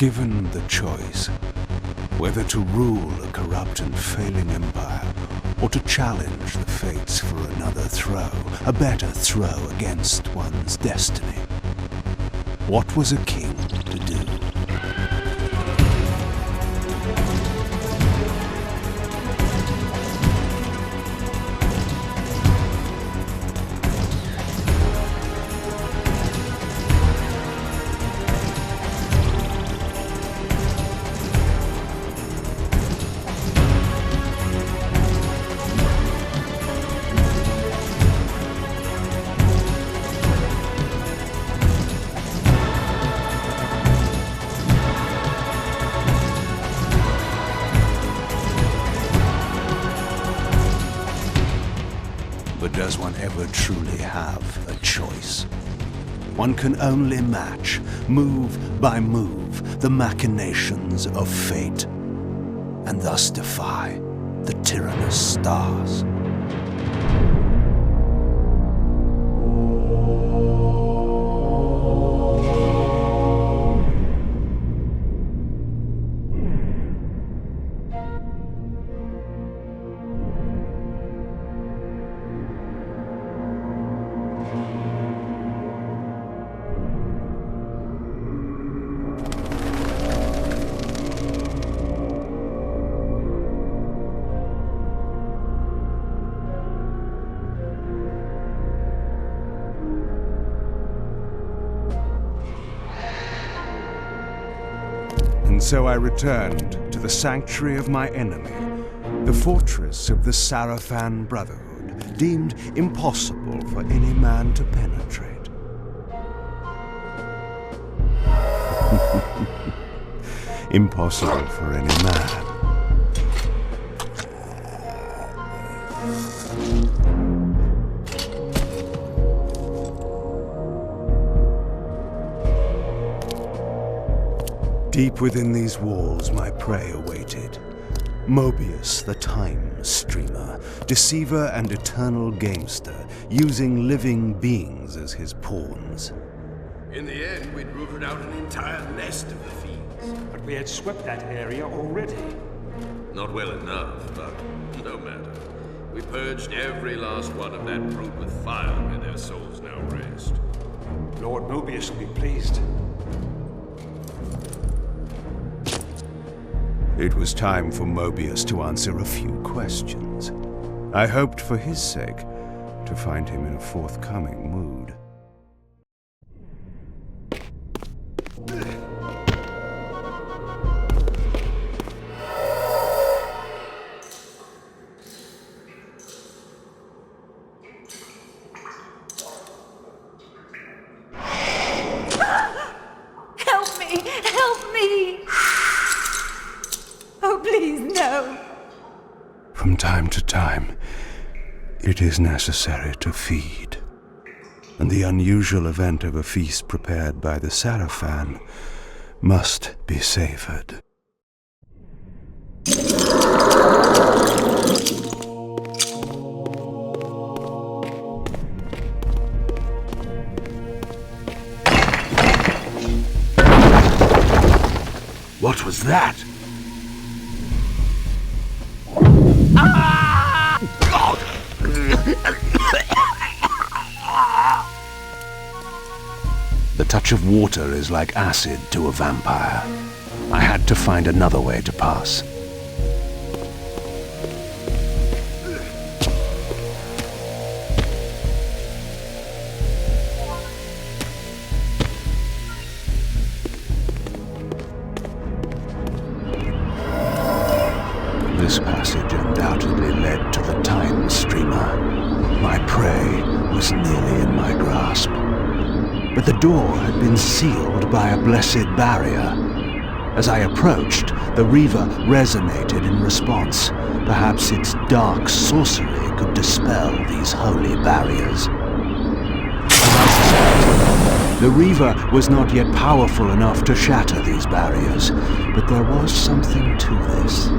Given the choice, whether to rule a corrupt and failing empire, or to challenge the fates for another throw, a better throw against one's destiny, what was a king to do? But does one ever truly have a choice? One can only match, move by move, the machinations of fate, and thus defy the tyrannous stars. And so I returned to the sanctuary of my enemy, the fortress of the Sarafan Brotherhood, deemed impossible for any man to penetrate. Impossible for any man. Deep within these walls my prey awaited. Moebius, the time streamer, deceiver and eternal gamester, using living beings as his pawns. In the end, we'd rooted out an entire nest of the fiends. But we had swept that area already. Not well enough, but no matter. We purged every last one of that brood with fire, and their souls now rest. Lord Moebius will be pleased. It was time for Moebius to answer a few questions. I hoped for his sake to find him in a forthcoming mood. Help me! Help me! Oh, please, no! From time to time, it is necessary to feed. And the unusual event of a feast prepared by the Sarafan must be savored. What was that? The touch of water is like acid to a vampire. I had to find another way to pass. This passage undoubtedly led to the time streamer. My prey was nearly in my grasp. But the door had been sealed by a blessed barrier. As I approached, the Reaver resonated in response. Perhaps its dark sorcery could dispel these holy barriers. The Reaver was not yet powerful enough to shatter these barriers, but there was something to this.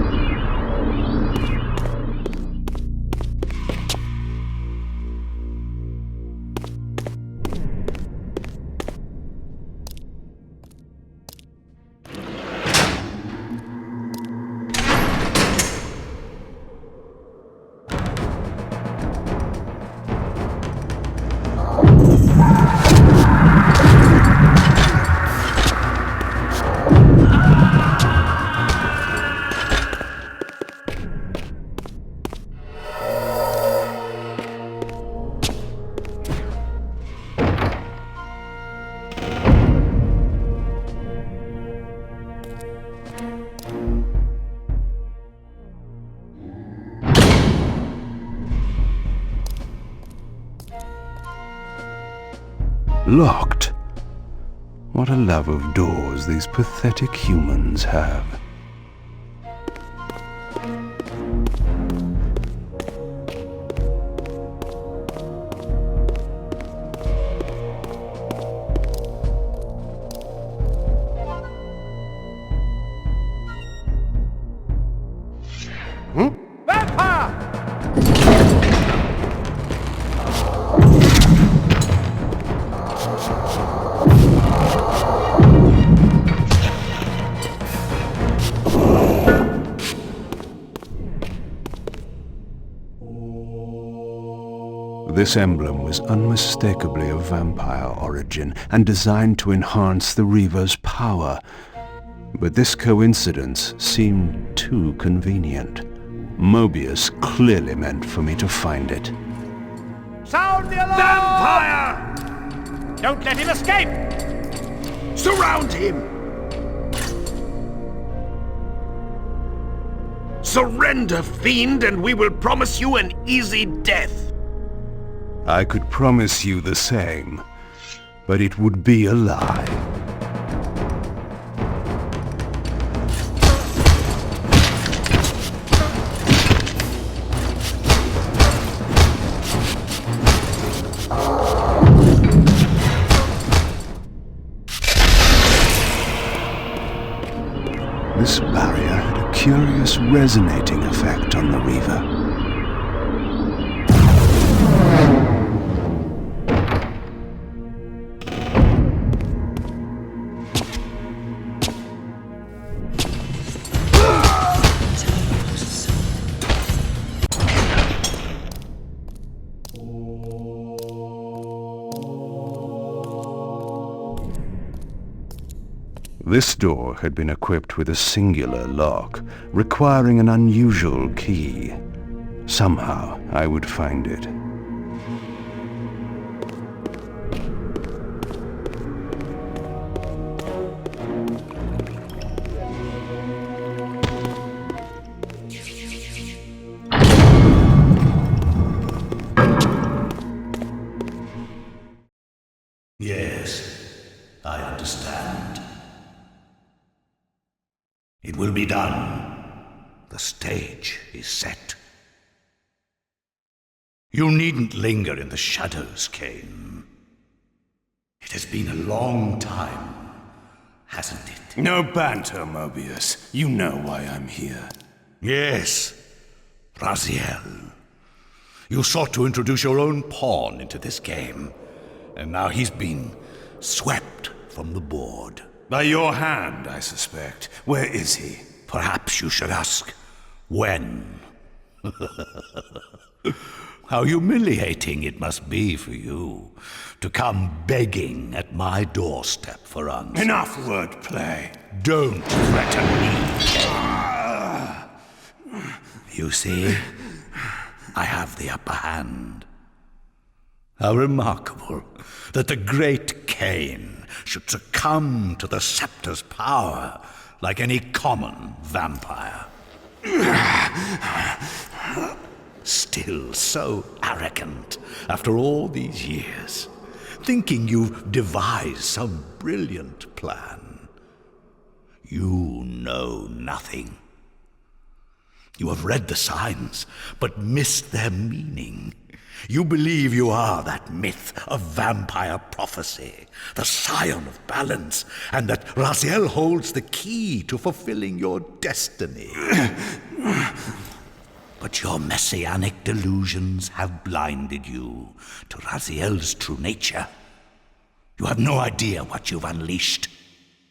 Locked. What a love of doors these pathetic humans have. This emblem was unmistakably of vampire origin and designed to enhance the Reaver's power. But this coincidence seemed too convenient. Moebius clearly meant for me to find it. Sound the alarm! Vampire! Don't let him escape! Surround him! Surrender, fiend, and we will promise you an easy death. I could promise you the same, but it would be a lie. This barrier had a curious resonating effect on the Reaver. This door had been equipped with a singular lock, requiring an unusual key. Somehow I would find it. Yes, I understand. It will be done. The stage is set. You needn't linger in the shadows, Kain. It has been a long time, hasn't it? No banter, Moebius. You know why I'm here. Yes, Raziel. You sought to introduce your own pawn into this game, and now he's been swept from the board. By your hand, I suspect. Where is he? Perhaps you should ask, when? How humiliating it must be for you to come begging at my doorstep for answers. Enough wordplay. Don't threaten me, Kain. You see, I have the upper hand. How remarkable that the great Kain should succumb to the scepter's power like any common vampire. Still so arrogant after all these years, thinking you've devised some brilliant plan. You know nothing. You have read the signs, but missed their meaning. You believe you are that myth of vampire prophecy, the scion of balance, and that Raziel holds the key to fulfilling your destiny. But your messianic delusions have blinded you to Raziel's true nature. You have no idea what you've unleashed.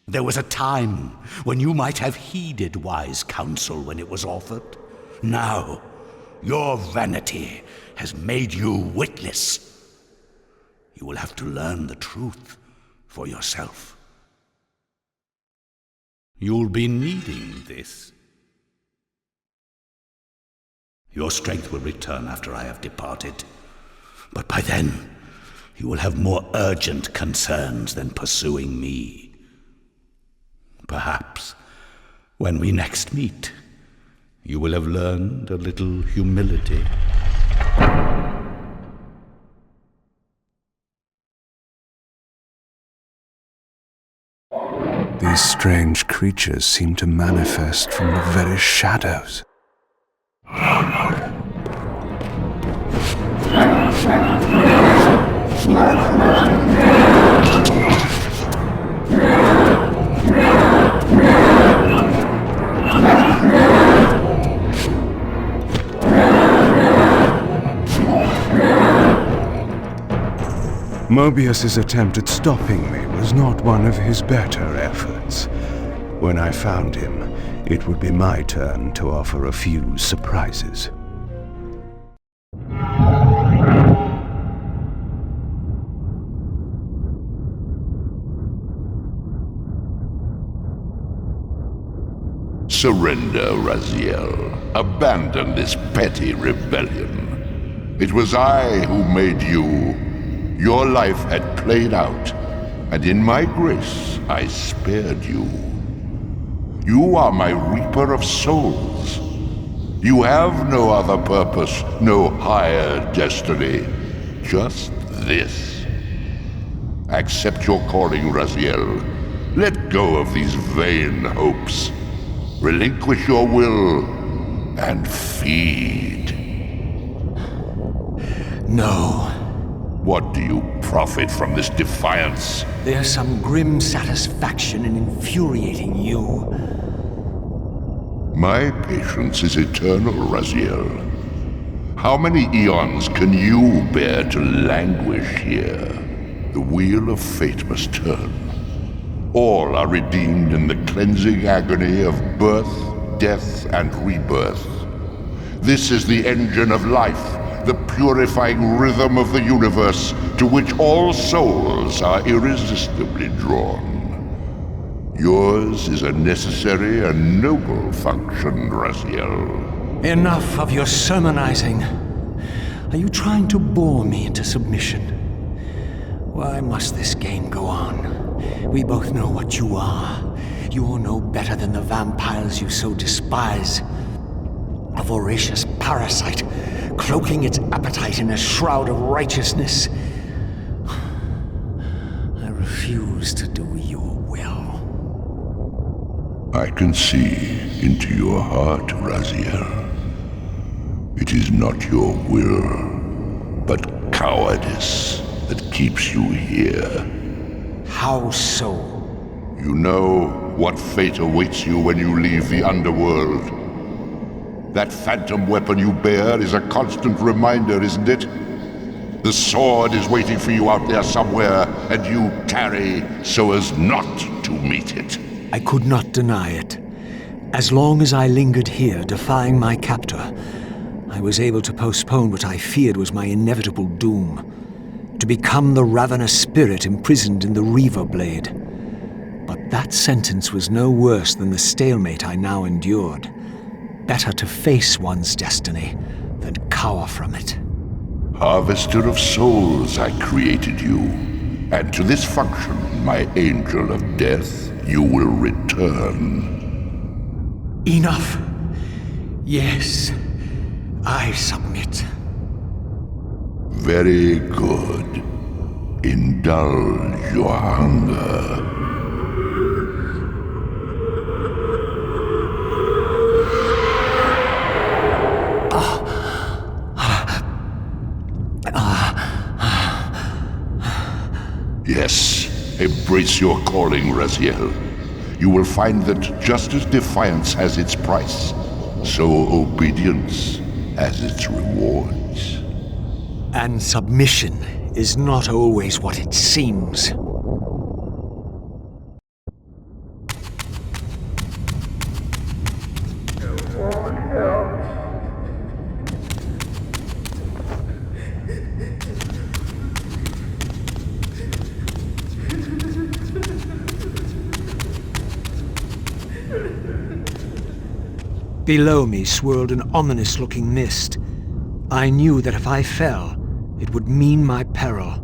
There was a time when you might have heeded wise counsel when it was offered. Now, your vanity has made you witless. You will have to learn the truth for yourself. You'll be needing this. Your strength will return after I have departed, but by then you will have more urgent concerns than pursuing me. Perhaps when we next meet, you will have learned a little humility. These strange creatures seem to manifest from the very shadows. Moebius's attempt at stopping me was not one of his better efforts. When I found him, it would be my turn to offer a few surprises. Surrender, Raziel. Abandon this petty rebellion. It was I who made you. Your life had played out, and in my grace I spared you. You are my reaper of souls. You have no other purpose, no higher destiny. Just this. Accept your calling, Raziel. Let go of these vain hopes. Relinquish your will, and feed. No. What do you profit from this defiance? There's some grim satisfaction in infuriating you. My patience is eternal, Raziel. How many eons can you bear to languish here? The wheel of fate must turn. All are redeemed in the cleansing agony of birth, death, and rebirth. This is the engine of life, the purifying rhythm of the universe to which all souls are irresistibly drawn. Yours is a necessary and noble function, Raziel. Enough of your sermonizing. Are you trying to bore me into submission? Why must this game go on? We both know what you are. You're no better than the vampires you so despise. A voracious parasite, cloaking its appetite in a shroud of righteousness. I refuse to do your will. I can see into your heart, Raziel. It is not your will, but cowardice that keeps you here. How so? You know what fate awaits you when you leave the underworld. That phantom weapon you bear is a constant reminder, isn't it? The sword is waiting for you out there somewhere, and you tarry so as not to meet it. I could not deny it. As long as I lingered here, defying my captor, I was able to postpone what I feared was my inevitable doom. To become the ravenous spirit imprisoned in the Reaver Blade. But that sentence was no worse than the stalemate I now endured. Better to face one's destiny than cower from it. Harvester of souls, I created you. And to this function, my angel of death, you will return. Enough. Yes, I submit. Very good. Indulge your hunger. Yes, embrace your calling, Raziel. You will find that just as defiance has its price, so obedience has its rewards. And submission is not always what it seems. Below me swirled an ominous-looking mist. I knew that if I fell, it would mean my peril.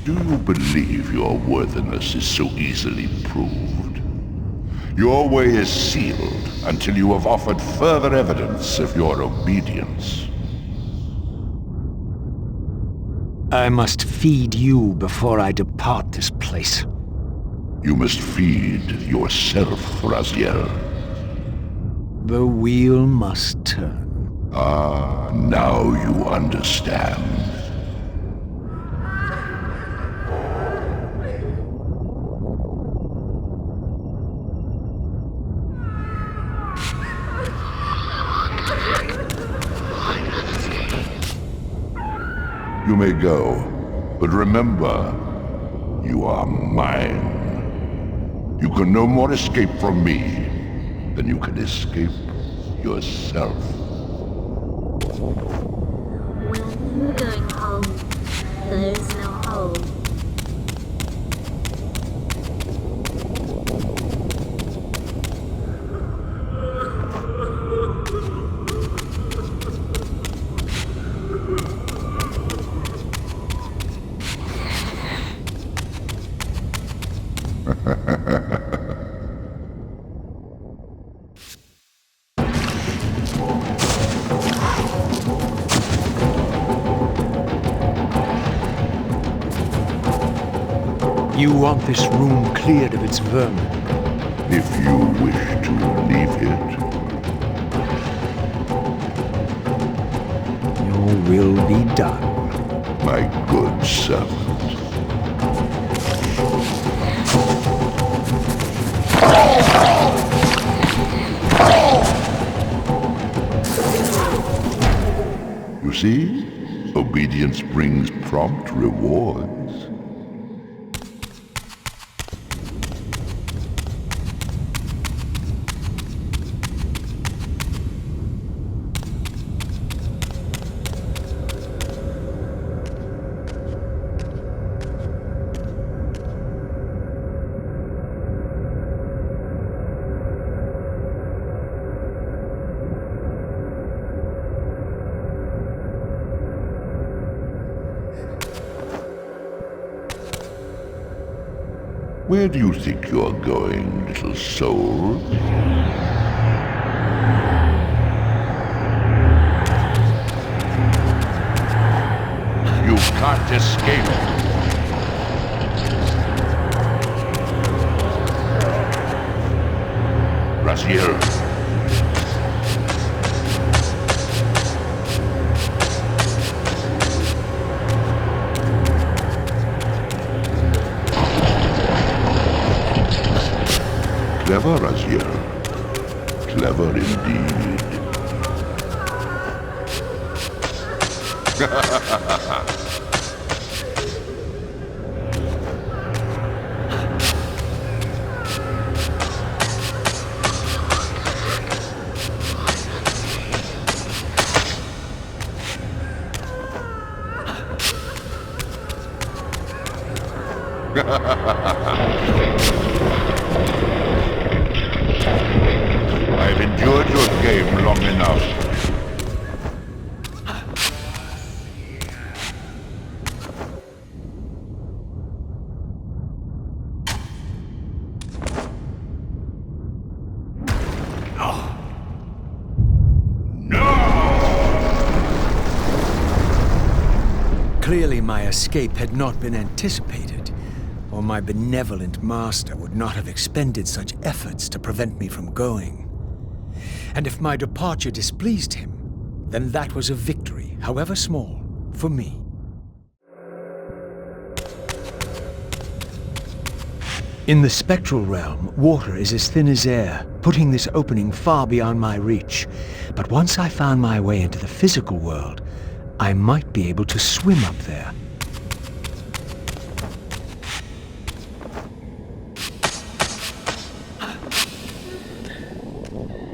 Do you believe your worthiness is so easily proved? Your way is sealed until you have offered further evidence of your obedience. I must feed you before I depart this place. You must feed yourself, Raziel. The wheel must turn. Ah, now you understand. You may go, but remember, you are mine. You can no more escape from me than you can escape yourself. When going home, there's no home. You want this room cleared of its vermin. If you wish to leave it, Your will be done. my good servant. You see, obedience brings prompt rewards. Where do you think you're going, little soul? You can't escape. Raziel. Clever, Raziel. Clever indeed. I've endured your game long enough. Clearly my escape had not been anticipated, or my benevolent master would not have expended such efforts to prevent me from going. And if my departure displeased him, then that was a victory, however small, for me. In the spectral realm, water is as thin as air, putting this opening far beyond my reach. But once I found my way into the physical world, I might be able to swim up there.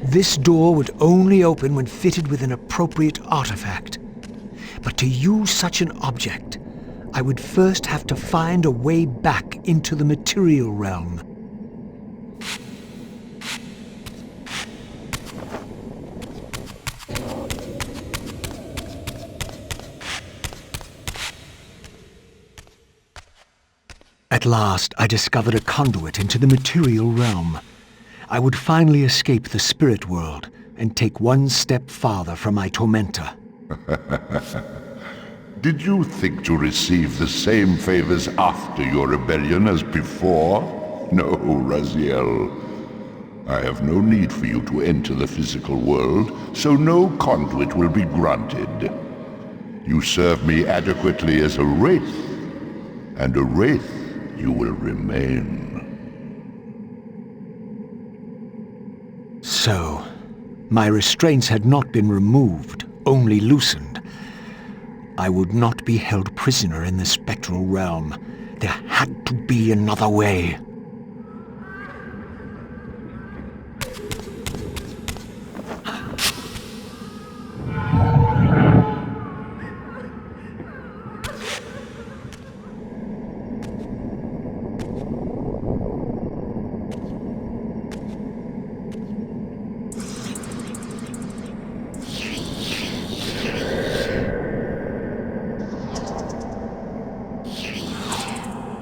This door would only open when fitted with an appropriate artifact. But to use such an object, I would first have to find a way back into the material realm. At last, I discovered a conduit into the material realm. I would finally escape the spirit world and take one step farther from my tormentor. Did you think to receive the same favors after your rebellion as before? No, Raziel. I have no need for you to enter the physical world, so no conduit will be granted. You serve me adequately as a wraith, and a wraith you will remain. So, my restraints had not been removed, only loosened. I would not be held prisoner in the spectral realm. There had to be another way.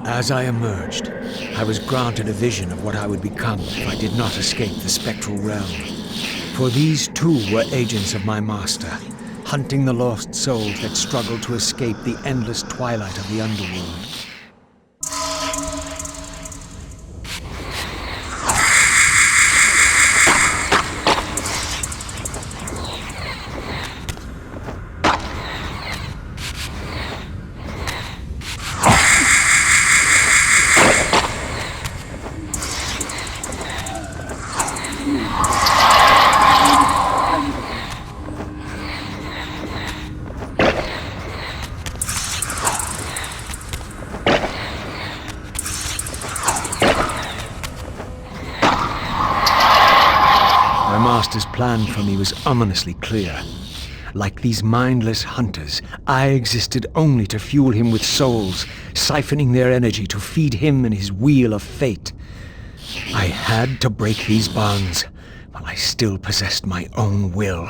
As I emerged, I was granted a vision of what I would become if I did not escape the spectral realm. For these too were agents of my master, hunting the lost souls that struggled to escape the endless twilight of the underworld. My master's plan for me was ominously clear. Like these mindless hunters, I existed only to fuel him with souls, siphoning their energy to feed him and his wheel of fate. I had to break these bonds, while I still possessed my own will.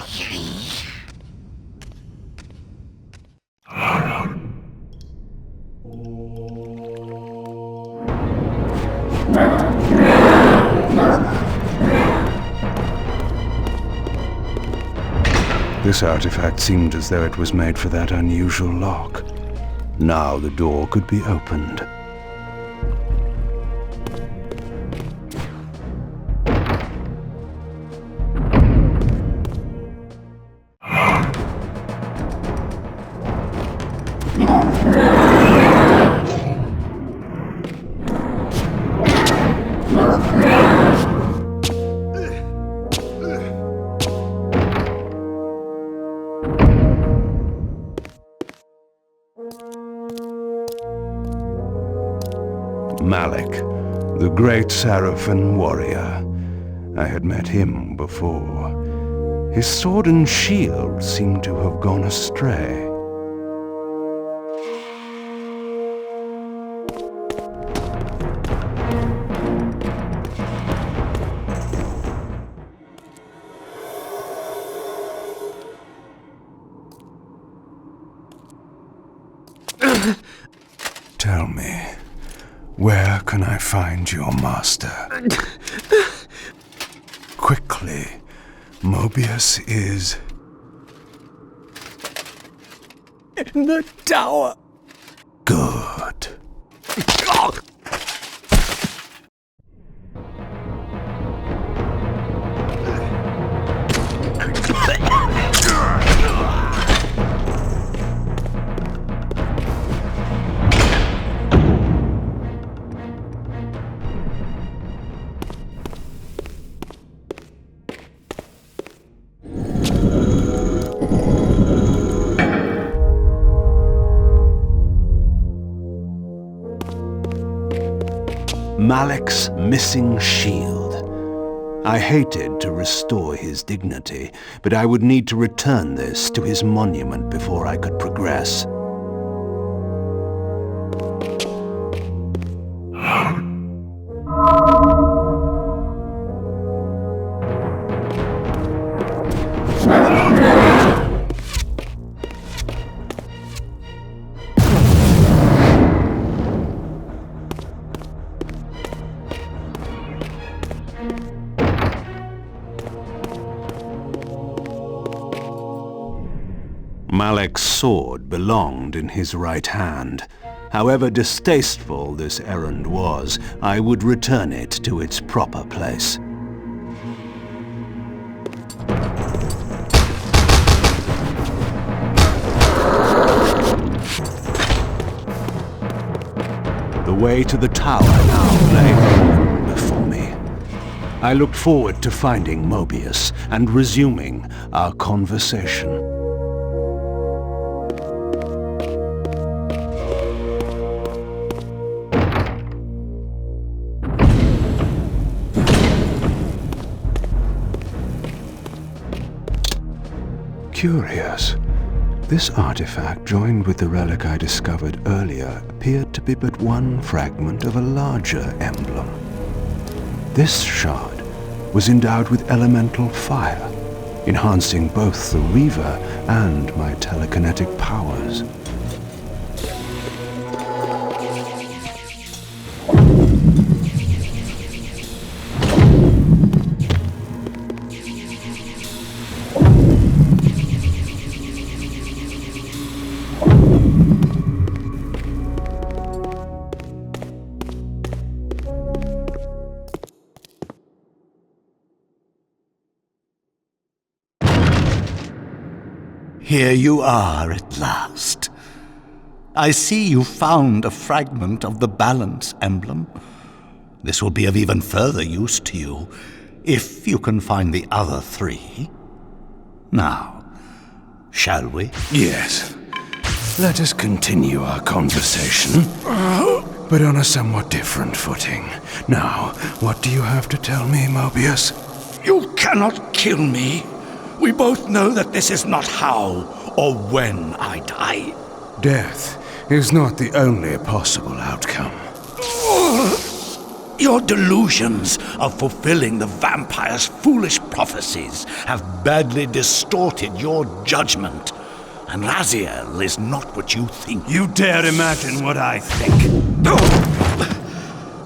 This artifact seemed as though it was made for that unusual lock. Now the door could be opened. Malik, the great Seraphin warrior. I had met him before. His sword and shield seemed to have gone astray. Tell me, where can I find your master? Quickly, Moebius is... in the tower. Good. Malik's missing shield. I hated to restore his dignity, but I would need to return this to his monument before I could progress. Malik's sword belonged in his right hand. However distasteful this errand was, I would return it to its proper place. The way to the tower now lay open before me. I looked forward to finding Moebius and resuming our conversation. Curious. This artifact, joined with the relic I discovered earlier, appeared to be but one fragment of a larger emblem. This shard was endowed with elemental fire, enhancing both the Reaver and my telekinetic powers. Here you are at last. I see you found a fragment of the balance emblem. This will be of even further use to you, if you can find the other three. Now, shall we? Yes. Let us continue our conversation, but on a somewhat different footing. Now, what do you have to tell me, Moebius? You cannot kill me. We both know that this is not how or when I die. Death is not the only possible outcome. Your delusions of fulfilling the vampire's foolish prophecies have badly distorted your judgment. And Raziel is not what you think. You dare imagine what I think.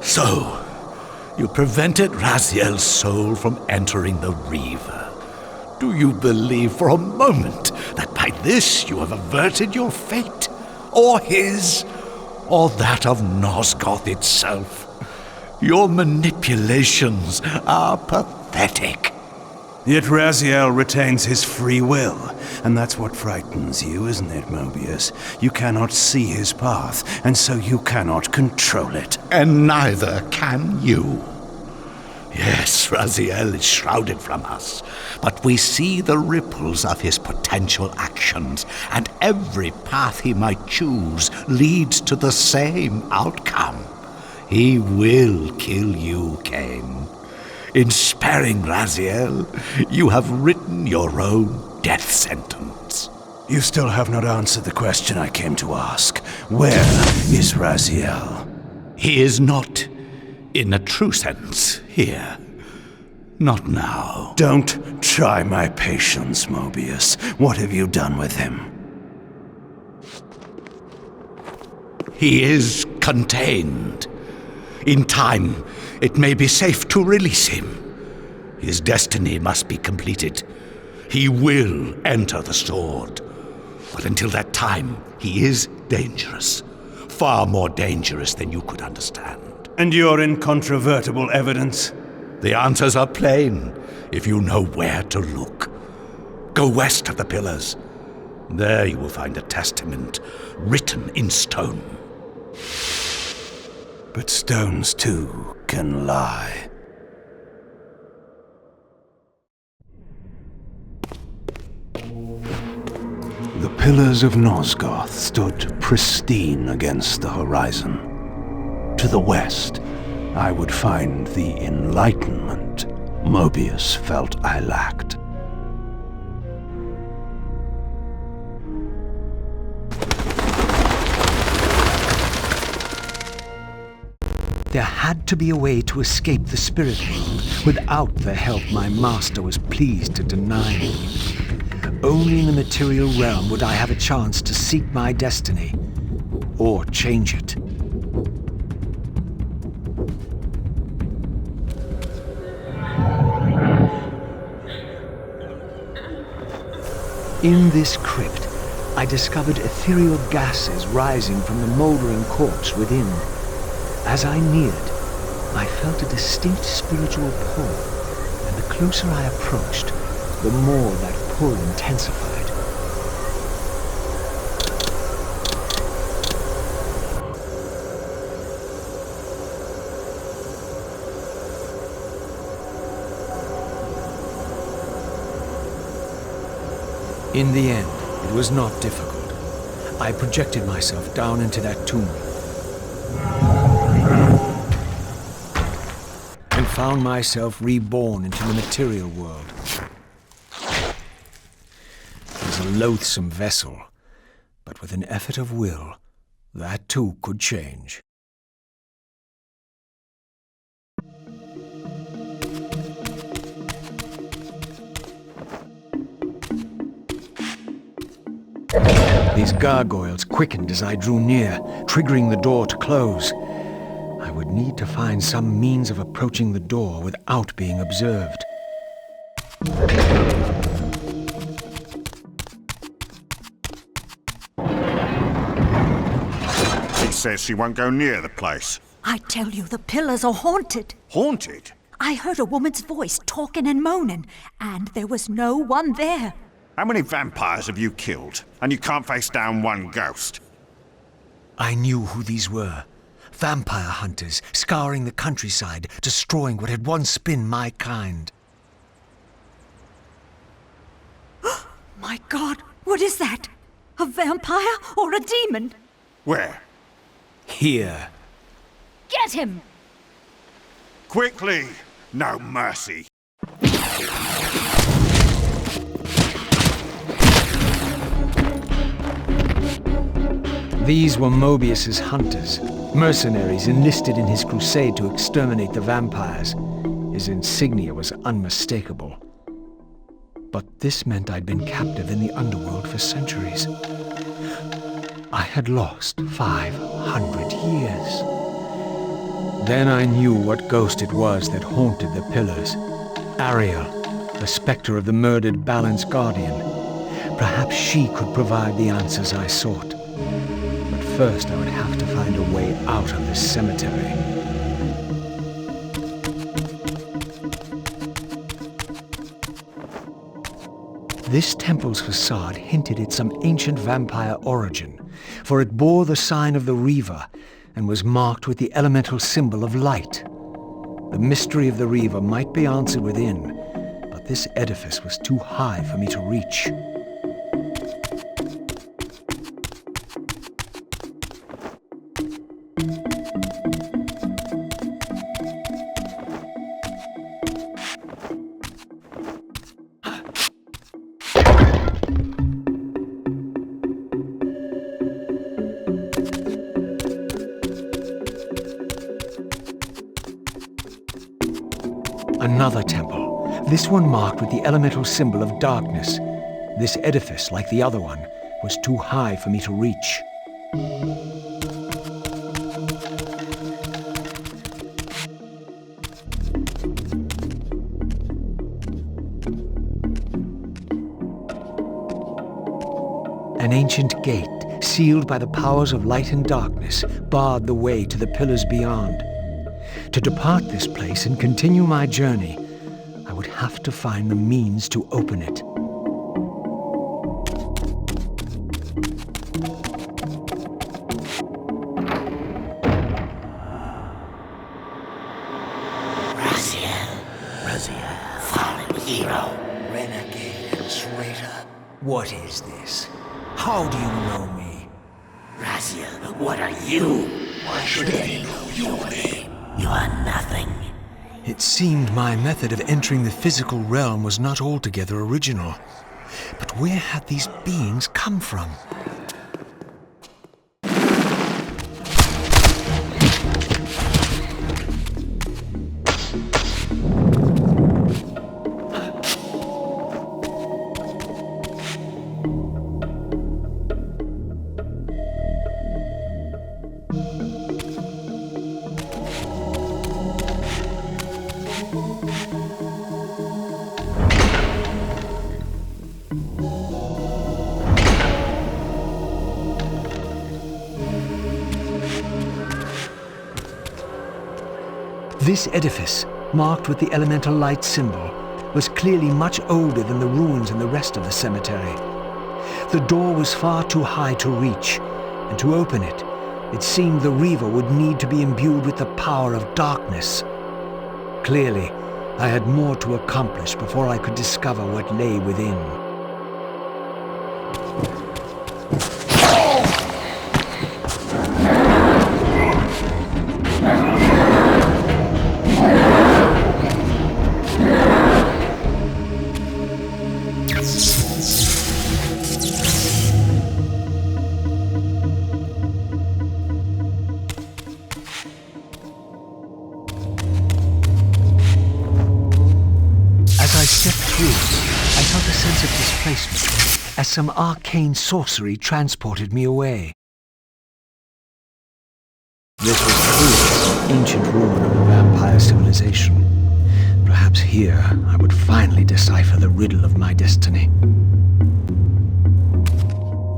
So, you prevented Raziel's soul from entering the Reaver. Do you believe for a moment that by this you have averted your fate? Or his? Or that of Nosgoth itself? Your manipulations are pathetic. Yet Raziel retains his free will, and that's what frightens you, isn't it, Moebius? You cannot see his path, and so you cannot control it. And neither can you. Yes, Raziel is shrouded from us, but we see the ripples of his potential actions, and every path he might choose leads to the same outcome. He will kill you, Kain. In sparing Raziel, you have written your own death sentence. You still have not answered the question I came to ask. Where is Raziel? He is not, in a true sense, here. Not now. Don't try my patience, Moebius. What have you done with him? He is contained. In time, it may be safe to release him. His destiny must be completed. He will enter the sword. But until that time, he is dangerous. Far more dangerous than you could understand. And your incontrovertible evidence? The answers are plain, if you know where to look. Go west of the pillars. There you will find a testament written in stone. But stones, too, can lie. The pillars of Nosgoth stood pristine against the horizon. To the west, I would find the enlightenment Moebius felt I lacked. There had to be a way to escape the spirit world without the help my master was pleased to deny me. Only in the material realm would I have a chance to seek my destiny, or change it. In this crypt, I discovered ethereal gases rising from the mouldering corpse within. As I neared, I felt a distinct spiritual pull, and the closer I approached, the more that pull intensified. In the end, it was not difficult. I projected myself down into that tomb and found myself reborn into the material world. It was a loathsome vessel, but with an effort of will, that too could change. These gargoyles quickened as I drew near, triggering the door to close. I would need to find some means of approaching the door without being observed. She says she won't go near the place. I tell you, the pillars are haunted. Haunted? I heard a woman's voice talking and moaning, and there was no one there. How many vampires have you killed? And you can't face down one ghost. I knew who these were. Vampire hunters, scouring the countryside, destroying what had once been my kind. My God, what is that? A vampire or a demon? Where? Here. Get him! Quickly! No mercy. These were Moebius's hunters, mercenaries enlisted in his crusade to exterminate the vampires. His insignia was unmistakable. But this meant I'd been captive in the underworld for centuries. I had lost 500 years. Then I knew what ghost it was that haunted the pillars. Ariel, the specter of the murdered Balan's guardian. Perhaps she could provide the answers I sought. But first I would have to find a way out of this cemetery. This temple's facade hinted at some ancient vampire origin, for it bore the sign of the Reaver and was marked with the elemental symbol of light. The mystery of the Reaver might be answered within, but this edifice was too high for me to reach. Another temple, this one marked with the elemental symbol of darkness. This edifice, like the other one, was too high for me to reach. An ancient gate, sealed by the powers of light and darkness, barred the way to the pillars beyond. To depart this place and continue my journey, I would have to find the means to open it. Raziel, fallen hero, renegade and traitor. What is this? How do you know me? Raziel, what are you? Why should any know your name? You are nothing. It seemed my method of entering the physical realm was not altogether original. But where had these beings come from? This edifice, marked with the elemental light symbol, was clearly much older than the ruins in the rest of the cemetery. The door was far too high to reach, and to open it, it seemed the Reaver would need to be imbued with the power of darkness. Clearly, I had more to accomplish before I could discover what lay within. As some arcane sorcery transported me away. This was clearly some ancient ruin of a vampire civilization. Perhaps here I would finally decipher the riddle of my destiny.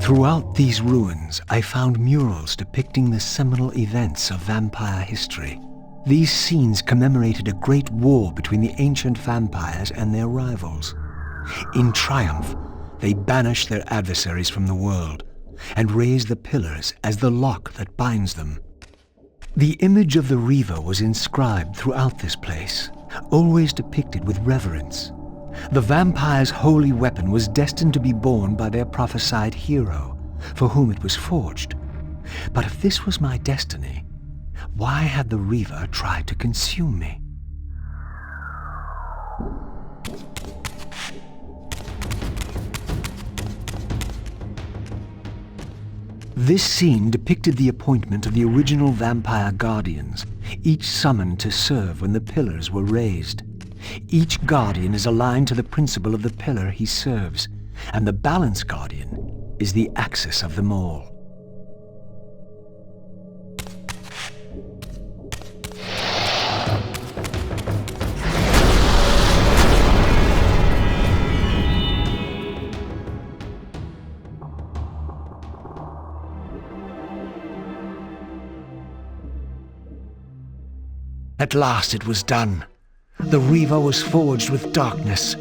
Throughout these ruins, I found murals depicting the seminal events of vampire history. These scenes commemorated a great war between the ancient vampires and their rivals. In triumph, they banished their adversaries from the world and raised the pillars as the lock that binds them. The image of the Reaver was inscribed throughout this place, always depicted with reverence. The vampire's holy weapon was destined to be borne by their prophesied hero, for whom it was forged. But if this was my destiny, why had the Reaver tried to consume me? This scene depicted the appointment of the original vampire guardians, each summoned to serve when the pillars were raised. Each guardian is aligned to the principle of the pillar he serves, and the balance guardian is the axis of them all. At last it was done. The Reaver was forged with darkness.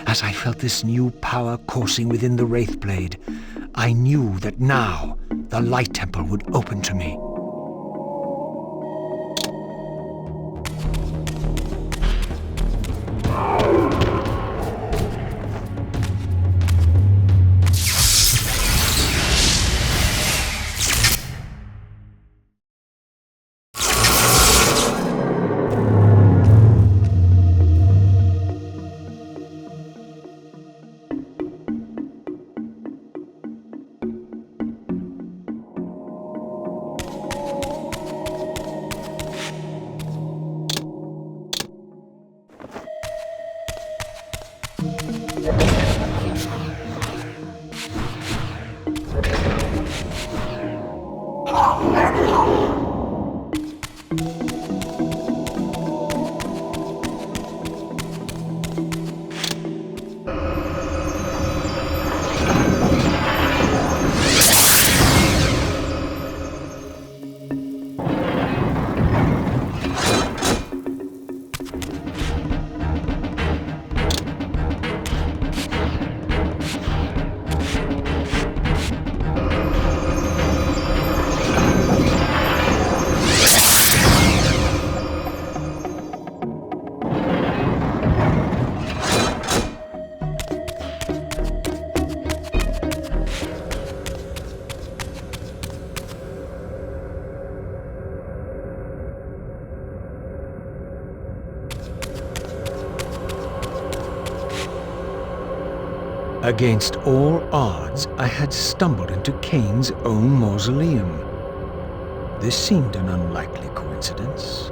As I felt this new power coursing within the Wraithblade, I knew that now the Light Temple would open to me. Against all odds, I had stumbled into Kain's own mausoleum. This seemed an unlikely coincidence.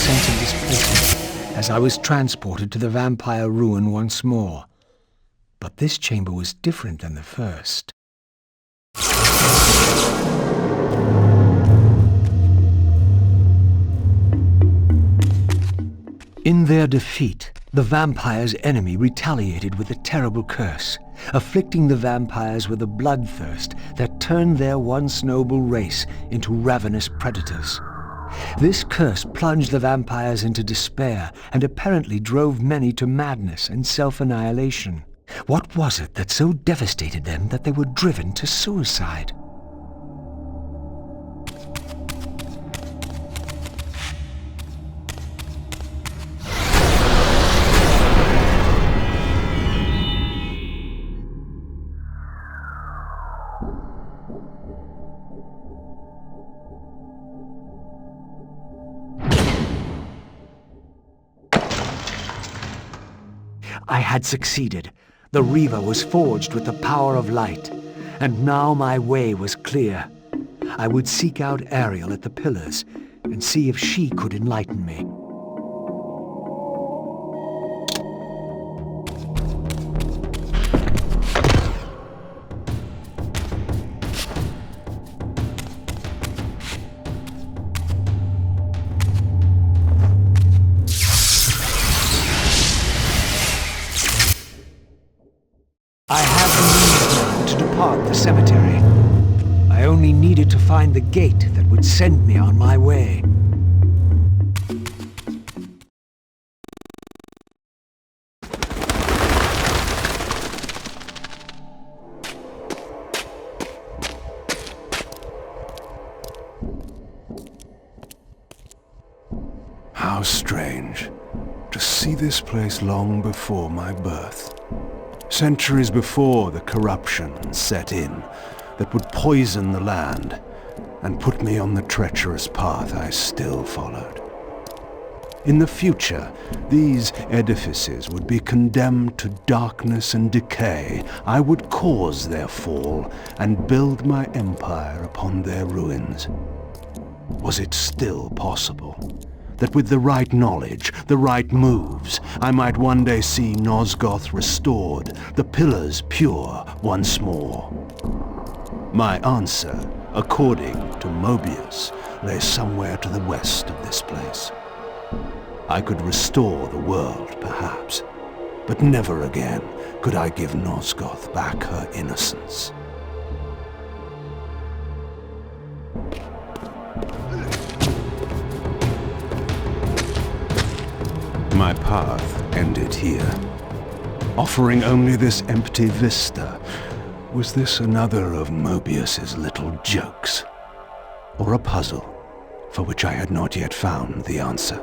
sense of displacement as I was transported to the vampire ruin once more. But this chamber was different than the first. In their defeat, the vampire's enemy retaliated with a terrible curse, afflicting the vampires with a bloodthirst that turned their once noble race into ravenous predators. This curse plunged the vampires into despair and apparently drove many to madness and self-annihilation. What was it that so devastated them that they were driven to suicide? I had succeeded. The Reaver was forged with the power of light, and now my way was clear. I would seek out Ariel at the pillars and see if she could enlighten me. I have the means now to depart the cemetery. I only needed to find the gate that would send me on my way. How strange to see this place long before my birth. Centuries before the corruption set in that would poison the land and put me on the treacherous path I still followed. In the future, these edifices would be condemned to darkness and decay. I would cause their fall and build my empire upon their ruins. Was it still possible that with the right knowledge, the right moves, I might one day see Nosgoth restored, the pillars pure once more? My answer, according to Moebius, lay somewhere to the west of this place. I could restore the world, perhaps, but never again could I give Nosgoth back her innocence. My path ended here, offering only this empty vista. Was this another of Moebius's little jokes? Or a puzzle for which I had not yet found the answer?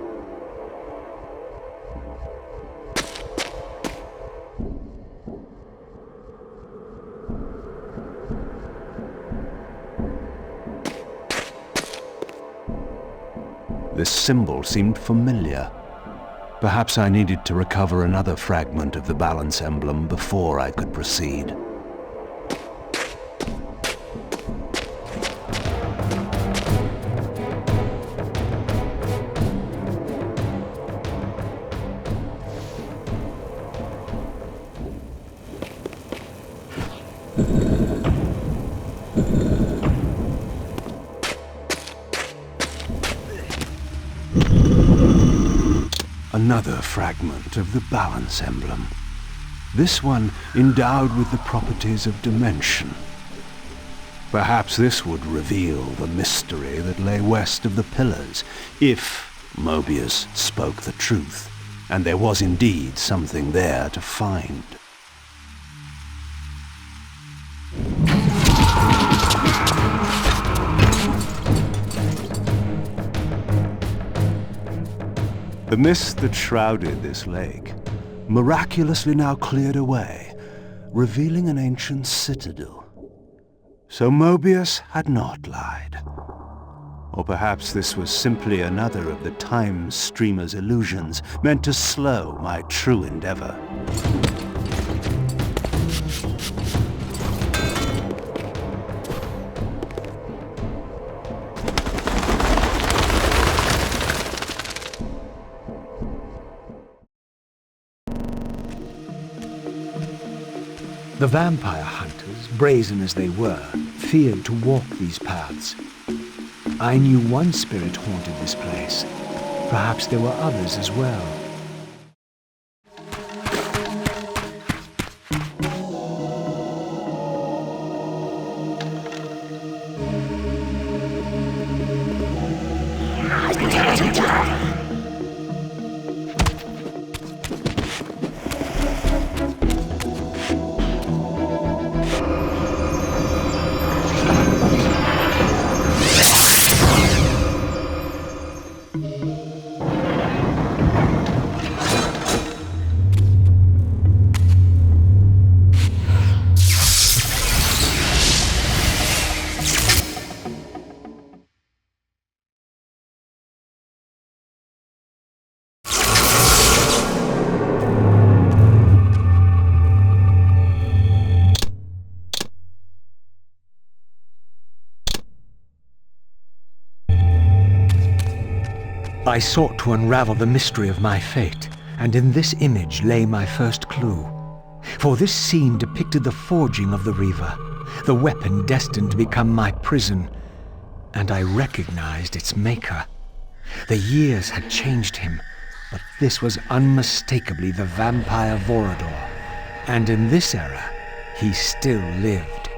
This symbol seemed familiar. Perhaps I needed to recover another fragment of the balance emblem before I could proceed. Another fragment of the balance emblem. This one endowed with the properties of dimension. Perhaps this would reveal the mystery that lay west of the pillars, if Moebius spoke the truth, and there was indeed something there to find. The mist that shrouded this lake miraculously now cleared away, revealing an ancient citadel. So Moebius had not lied. Or perhaps this was simply another of the time streamer's illusions, meant to slow my true endeavor. The vampire hunters, brazen as they were, feared to walk these paths. I knew one spirit haunted this place. Perhaps there were others as well. I sought to unravel the mystery of my fate, and in this image lay my first clue. For this scene depicted the forging of the Reaver, the weapon destined to become my prison, and I recognized its maker. The years had changed him, but this was unmistakably the vampire Vorador, and in this era, he still lived.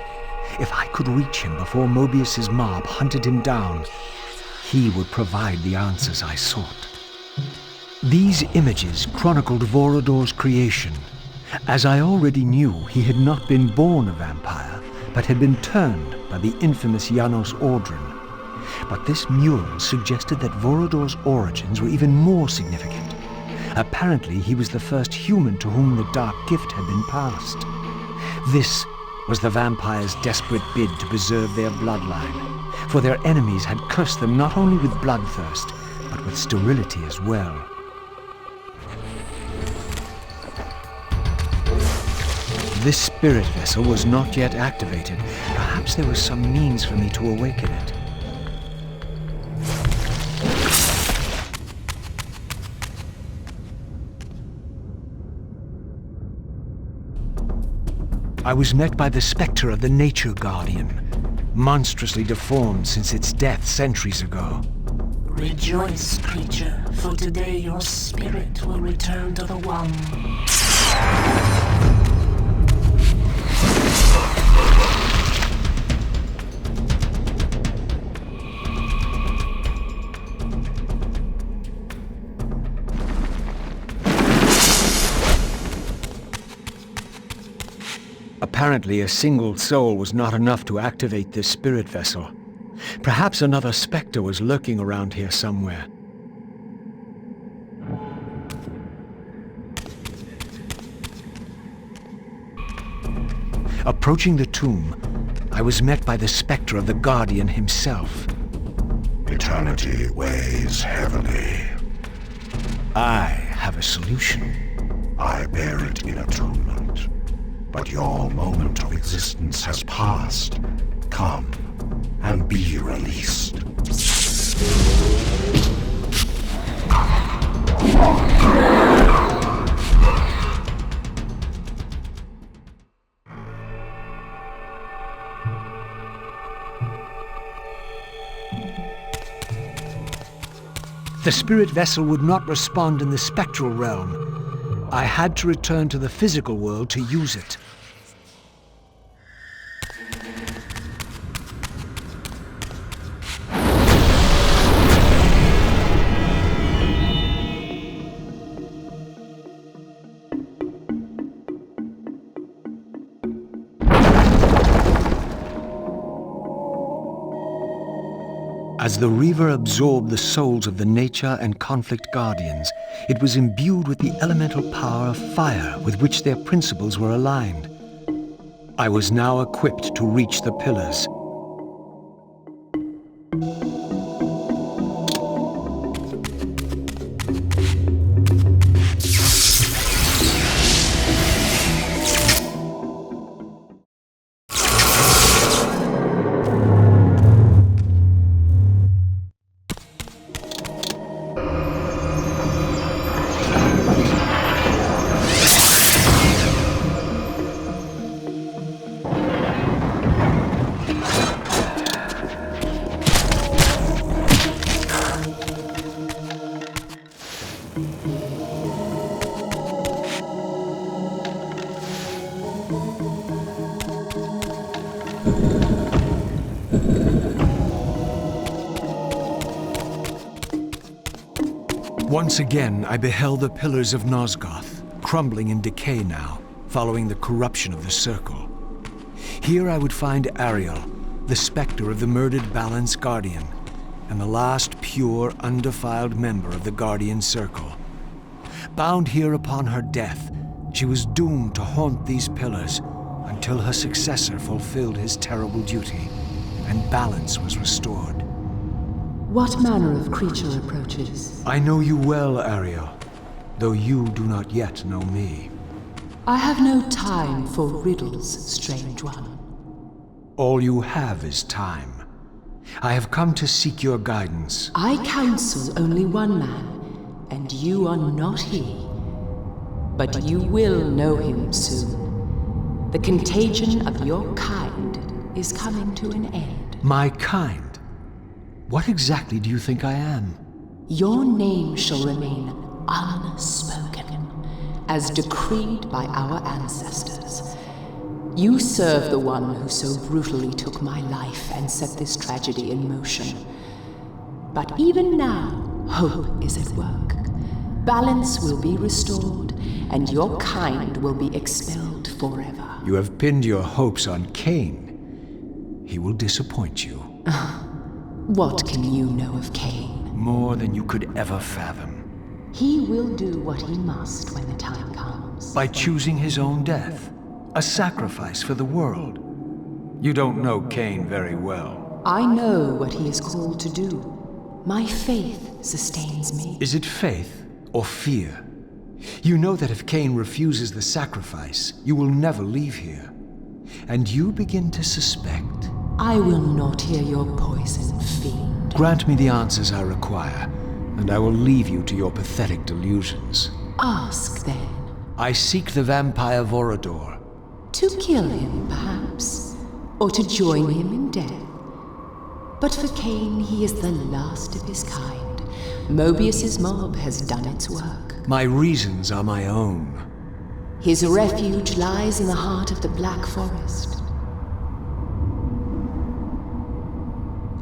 If I could reach him before Moebius's mob hunted him down, he would provide the answers I sought. These images chronicled Vorador's creation. As I already knew, he had not been born a vampire, but had been turned by the infamous Janos Ordrin. But this mural suggested that Vorador's origins were even more significant. Apparently, he was the first human to whom the dark gift had been passed. This was the vampires' desperate bid to preserve their bloodline, for their enemies had cursed them not only with bloodthirst, but with sterility as well. This spirit vessel was not yet activated. Perhaps there was some means for me to awaken it. I was met by the specter of the Nature Guardian, monstrously deformed since its death centuries ago. Rejoice, creature, for today your spirit will return to the One. Apparently, a single soul was not enough to activate this spirit vessel. Perhaps another specter was lurking around here somewhere. Approaching the tomb, I was met by the specter of the Guardian himself. Eternity weighs heavily. I have a solution. I bear it in atonement. But your moment of existence has passed. Come and be released. The spirit vessel would not respond in the spectral realm. I had to return to the physical world to use it. As the Reaver absorbed the souls of the Nature and Conflict Guardians, it was imbued with the elemental power of fire with which their principles were aligned. I was now equipped to reach the pillars. Once again, I beheld the pillars of Nosgoth, crumbling in decay now, following the corruption of the Circle. Here I would find Ariel, the specter of the murdered Balance Guardian, and the last pure, undefiled member of the Guardian Circle. Bound here upon her death, she was doomed to haunt these pillars until her successor fulfilled his terrible duty, and balance was restored. What manner of creature approaches? I know you well, Ariel, though you do not yet know me. I have no time for riddles, strange one. All you have is time. I have come to seek your guidance. I counsel only one man, and you are not he. But you will know him soon. The contagion of your kind is coming to an end. My kind? What exactly do you think I am? Your name shall remain unspoken, as decreed by our ancestors. You serve the one who so brutally took my life and set this tragedy in motion. But even now, hope is at work. Balance will be restored, and your kind will be expelled forever. You have pinned your hopes on Kain. He will disappoint you. What can you know of Kain? More than you could ever fathom. He will do what he must when the time comes. By choosing his own death. A sacrifice for the world. You don't know Kain very well. I know what he is called to do. My faith sustains me. Is it faith or fear? You know that if Kain refuses the sacrifice, you will never leave here. And you begin to suspect. I will not hear your poison, fiend. Grant me the answers I require, and I will leave you to your pathetic delusions. Ask, then. I seek the vampire Vorador. To kill him, perhaps, or to join him in death. But for Kain, he is the last of his kind. Moebius's mob has done its work. My reasons are my own. His refuge lies in the heart of the Black Forest.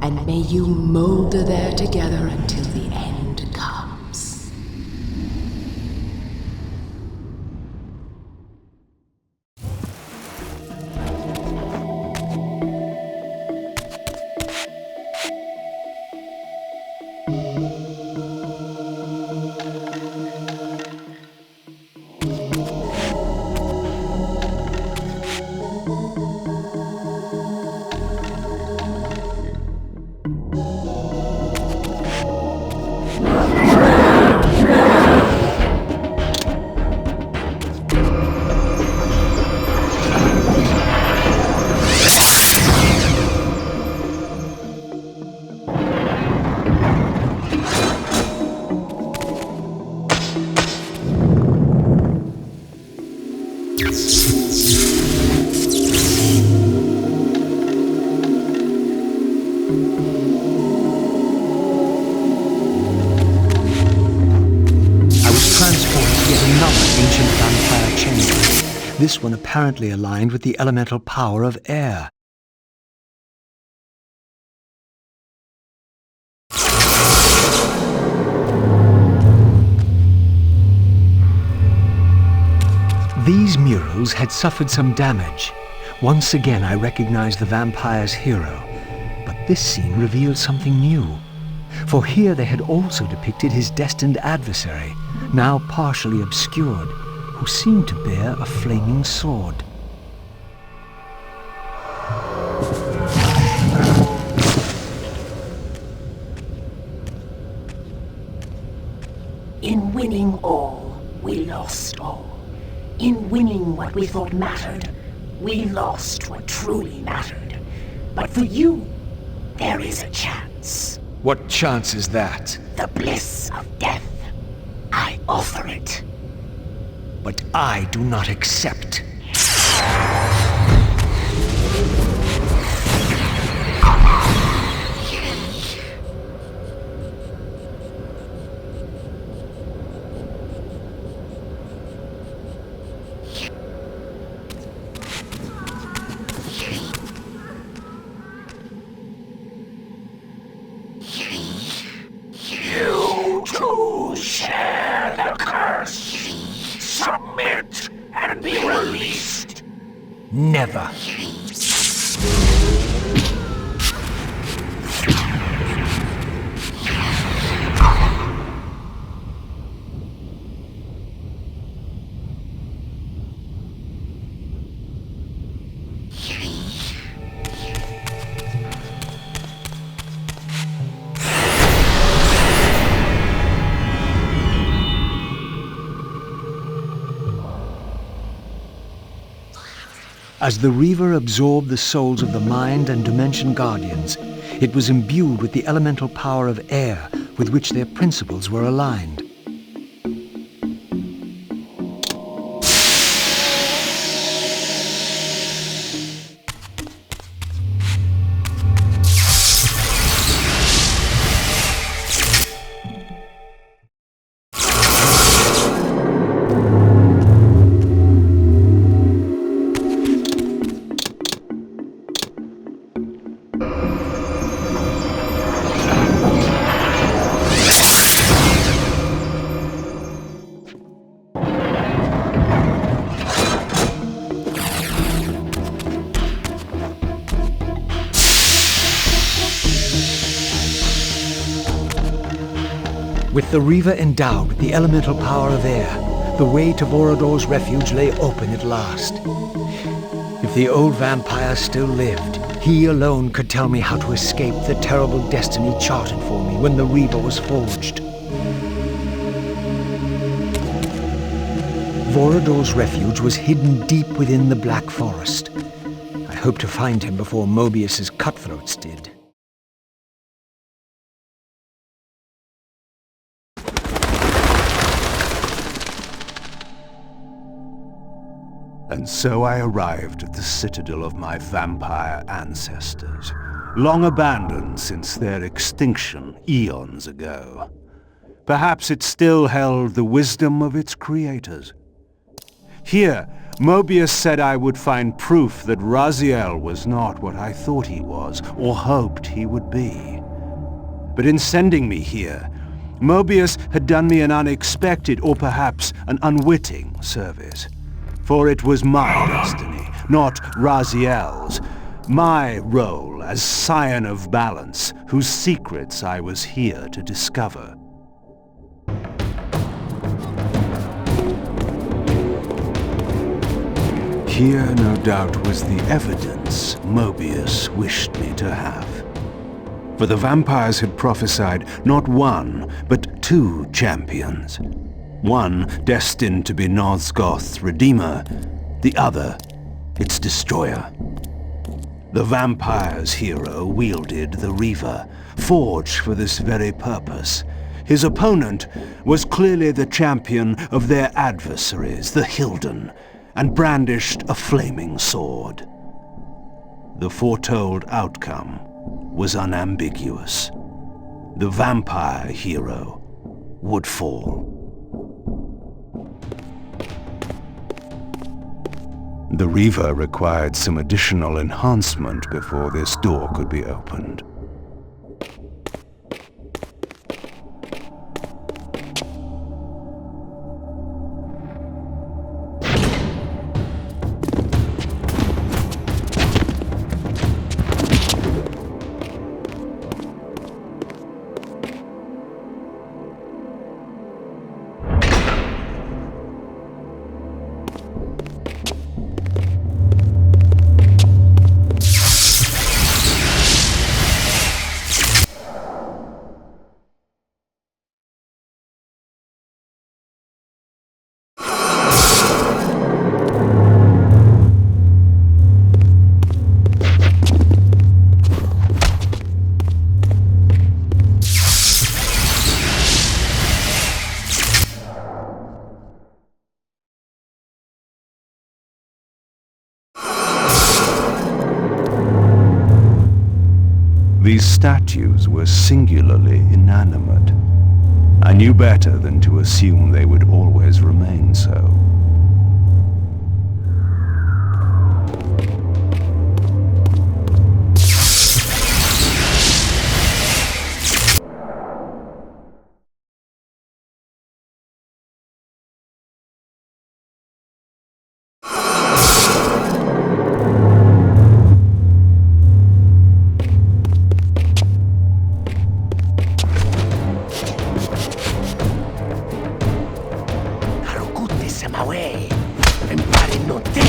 And may you molder there together until the end comes. This one apparently aligned with the elemental power of air. These murals had suffered some damage. Once again I recognized the vampire's hero, but this scene revealed something new. For here they had also depicted his destined adversary, now partially obscured, who seemed to bear a flaming sword. In winning all, we lost all. In winning what we thought mattered, we lost what truly mattered. But for you, there is a chance. What chance is that? The bliss of death. I offer it. But I do not accept. You too shall. submit and be released? Never. As the Reaver absorbed the souls of the Mind and Dimension Guardians, it was imbued with the elemental power of air with which their principles were aligned. With the Reaver endowed with the elemental power of air, the way to Vorador's refuge lay open at last. If the old vampire still lived, he alone could tell me how to escape the terrible destiny charted for me when the Reaver was forged. Vorador's refuge was hidden deep within the Black Forest. I hoped to find him before Moebius's cutthroats did. And so I arrived at the citadel of my vampire ancestors, long abandoned since their extinction eons ago. Perhaps it still held the wisdom of its creators. Here, Moebius said I would find proof that Raziel was not what I thought he was, or hoped he would be. But in sending me here, Moebius had done me an unexpected, or perhaps an unwitting service. For it was my destiny, not Raziel's, my role as scion of balance, whose secrets I was here to discover. Here, no doubt, was the evidence Moebius wished me to have. For the vampires had prophesied not one, but two champions. One destined to be Nosgoth's redeemer, the other its destroyer. The vampire's hero wielded the Reaver, forged for this very purpose. His opponent was clearly the champion of their adversaries, the Hilden, and brandished a flaming sword. The foretold outcome was unambiguous. The vampire hero would fall. The Reaver required some additional enhancement before this door could be opened. These statues were singularly inanimate. I knew better than to assume they would always remain so. se mawe. Empare no te.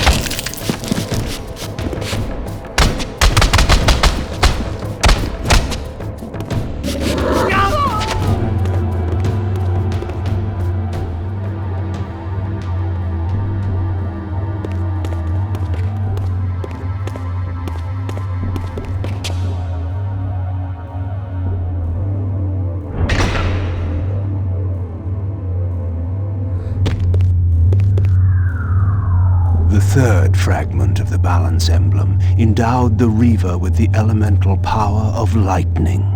The third fragment of the balance emblem endowed the Reaver with the elemental power of lightning.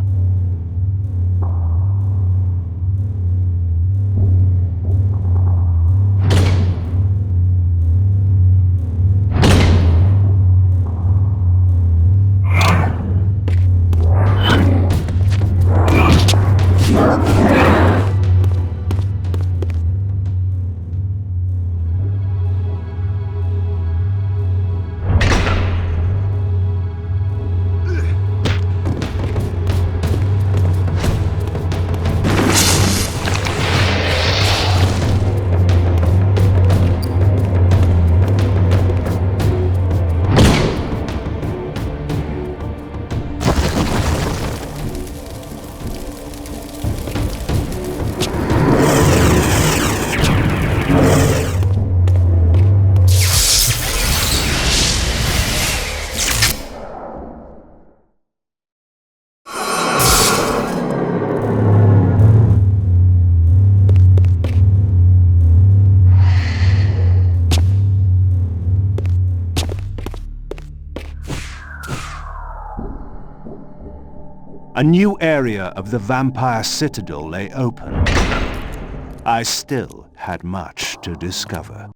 A new area of the vampire citadel lay open. I still had much to discover.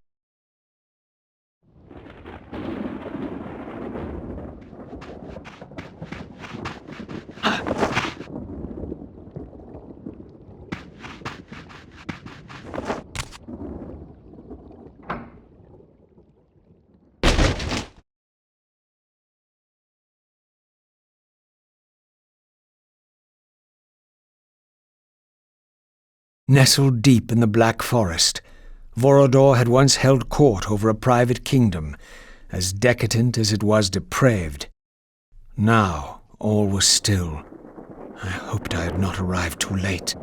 Nestled deep in the Black Forest, Vorador had once held court over a private kingdom, as decadent as it was depraved. Now all was still. I hoped I had not arrived too late.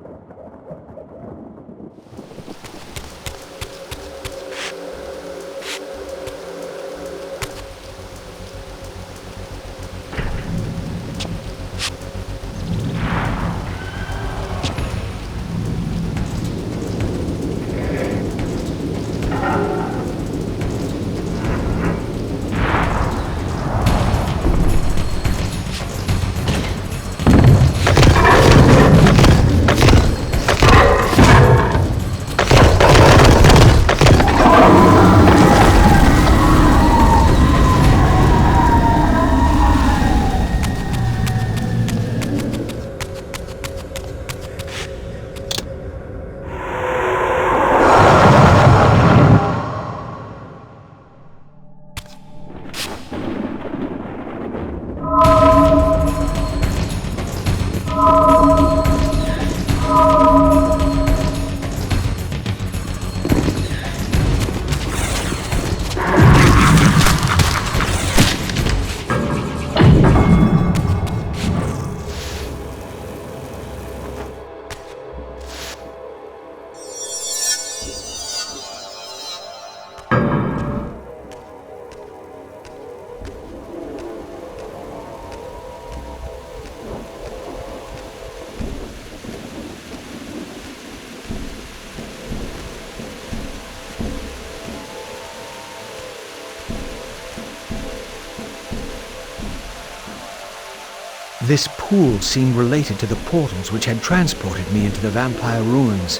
This pool seemed related to the portals which had transported me into the vampire ruins,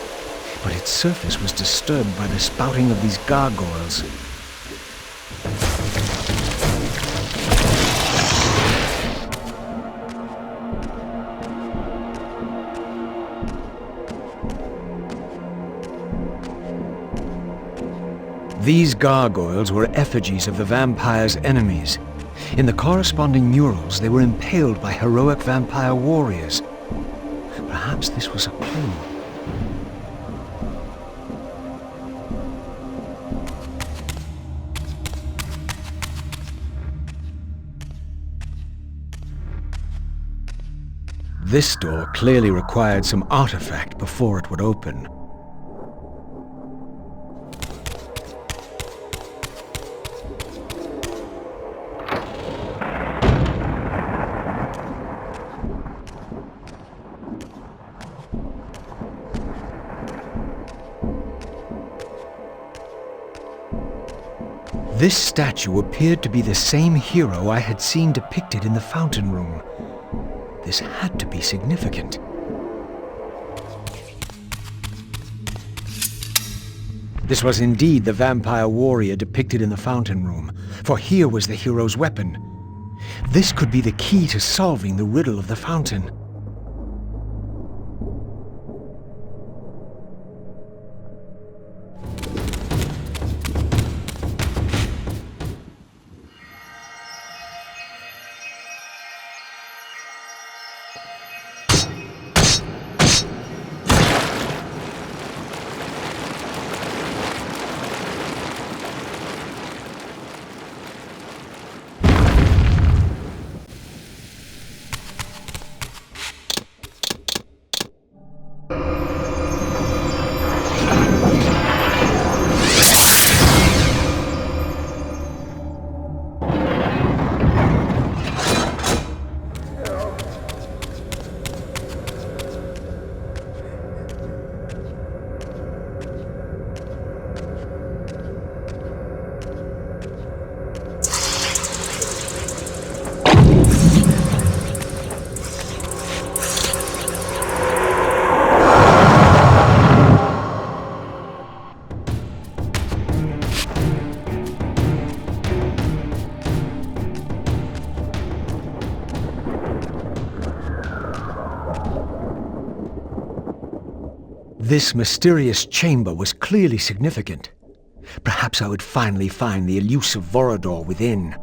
but its surface was disturbed by the spouting of these gargoyles. These gargoyles were effigies of the vampire's enemies. In the corresponding murals, they were impaled by heroic vampire warriors. Perhaps this was a clue. This door clearly required some artifact before it would open. This statue appeared to be the same hero I had seen depicted in the fountain room. This had to be significant. This was indeed the vampire warrior depicted in the fountain room, for here was the hero's weapon. This could be the key to solving the riddle of the fountain. This mysterious chamber was clearly significant. Perhaps I would finally find the elusive Vorador within.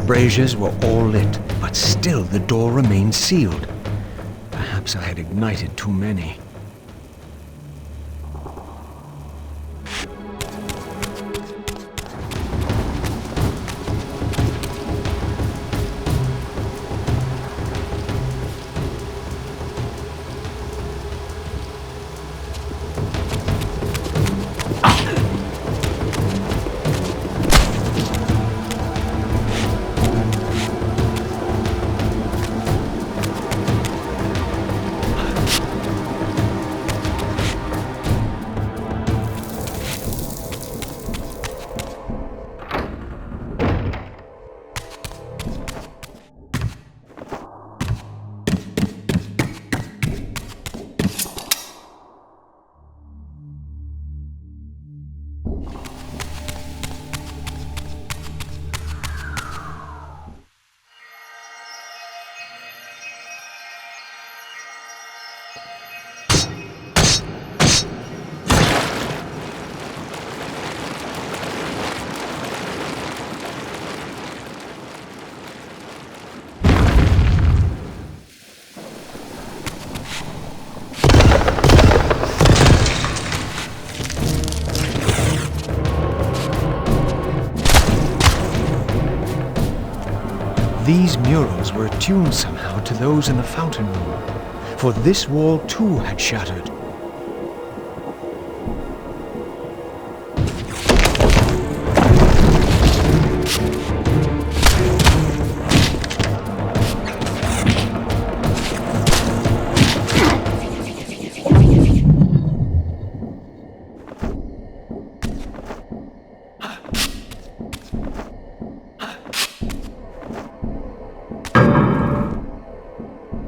Braziers were all lit, but still the door remained sealed. Perhaps I had ignited too many. These murals were attuned somehow to those in the fountain room, for this wall too had shattered.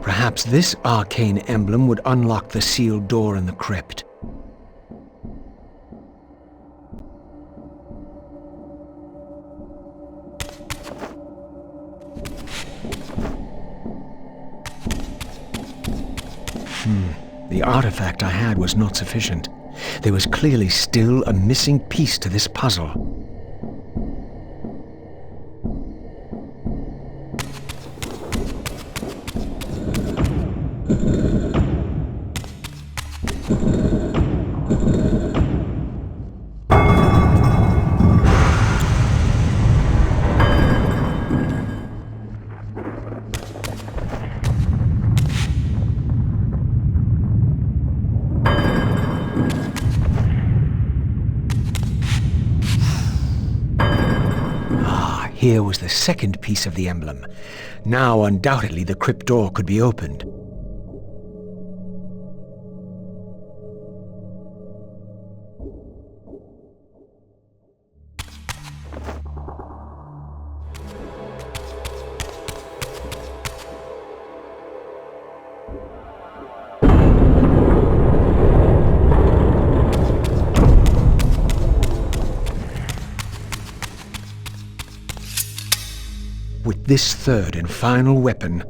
Perhaps this arcane emblem would unlock the sealed door in the crypt. The artifact I had was not sufficient. There was clearly still a missing piece to this puzzle. Here was the second piece of the emblem. Now, undoubtedly, the crypt door could be opened. With this third and final weapon,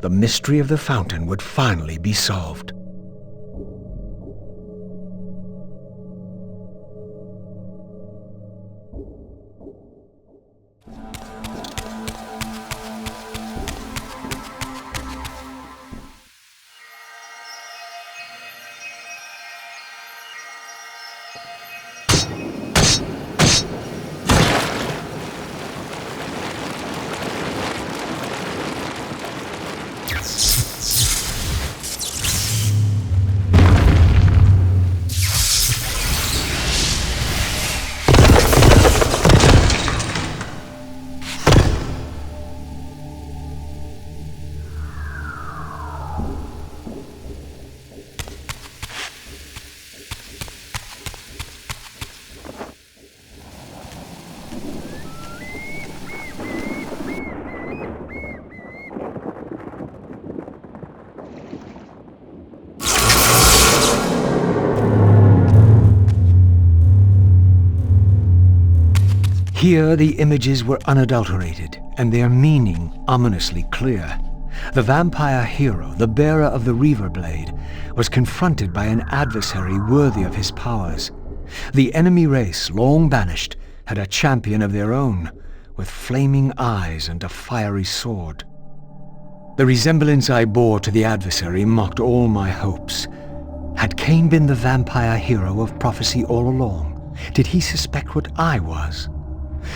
the mystery of the fountain would finally be solved. Here the images were unadulterated, and their meaning ominously clear. The vampire hero, the bearer of the Reaver Blade, was confronted by an adversary worthy of his powers. The enemy race, long banished, had a champion of their own, with flaming eyes and a fiery sword. The resemblance I bore to the adversary mocked all my hopes. Had Kain been the vampire hero of prophecy all along? Did he suspect what I was?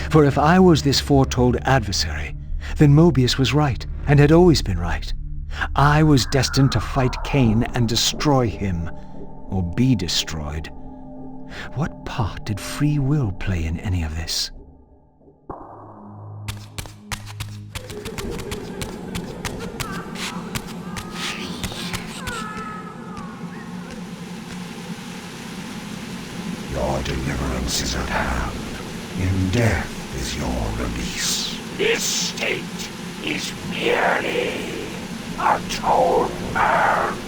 For if I was this foretold adversary, then Moebius was right, and had always been right. I was destined to fight Kain and destroy him, or be destroyed. What part did free will play in any of this? Your deliverance is at hand. In death is your release. This state is merely atonement.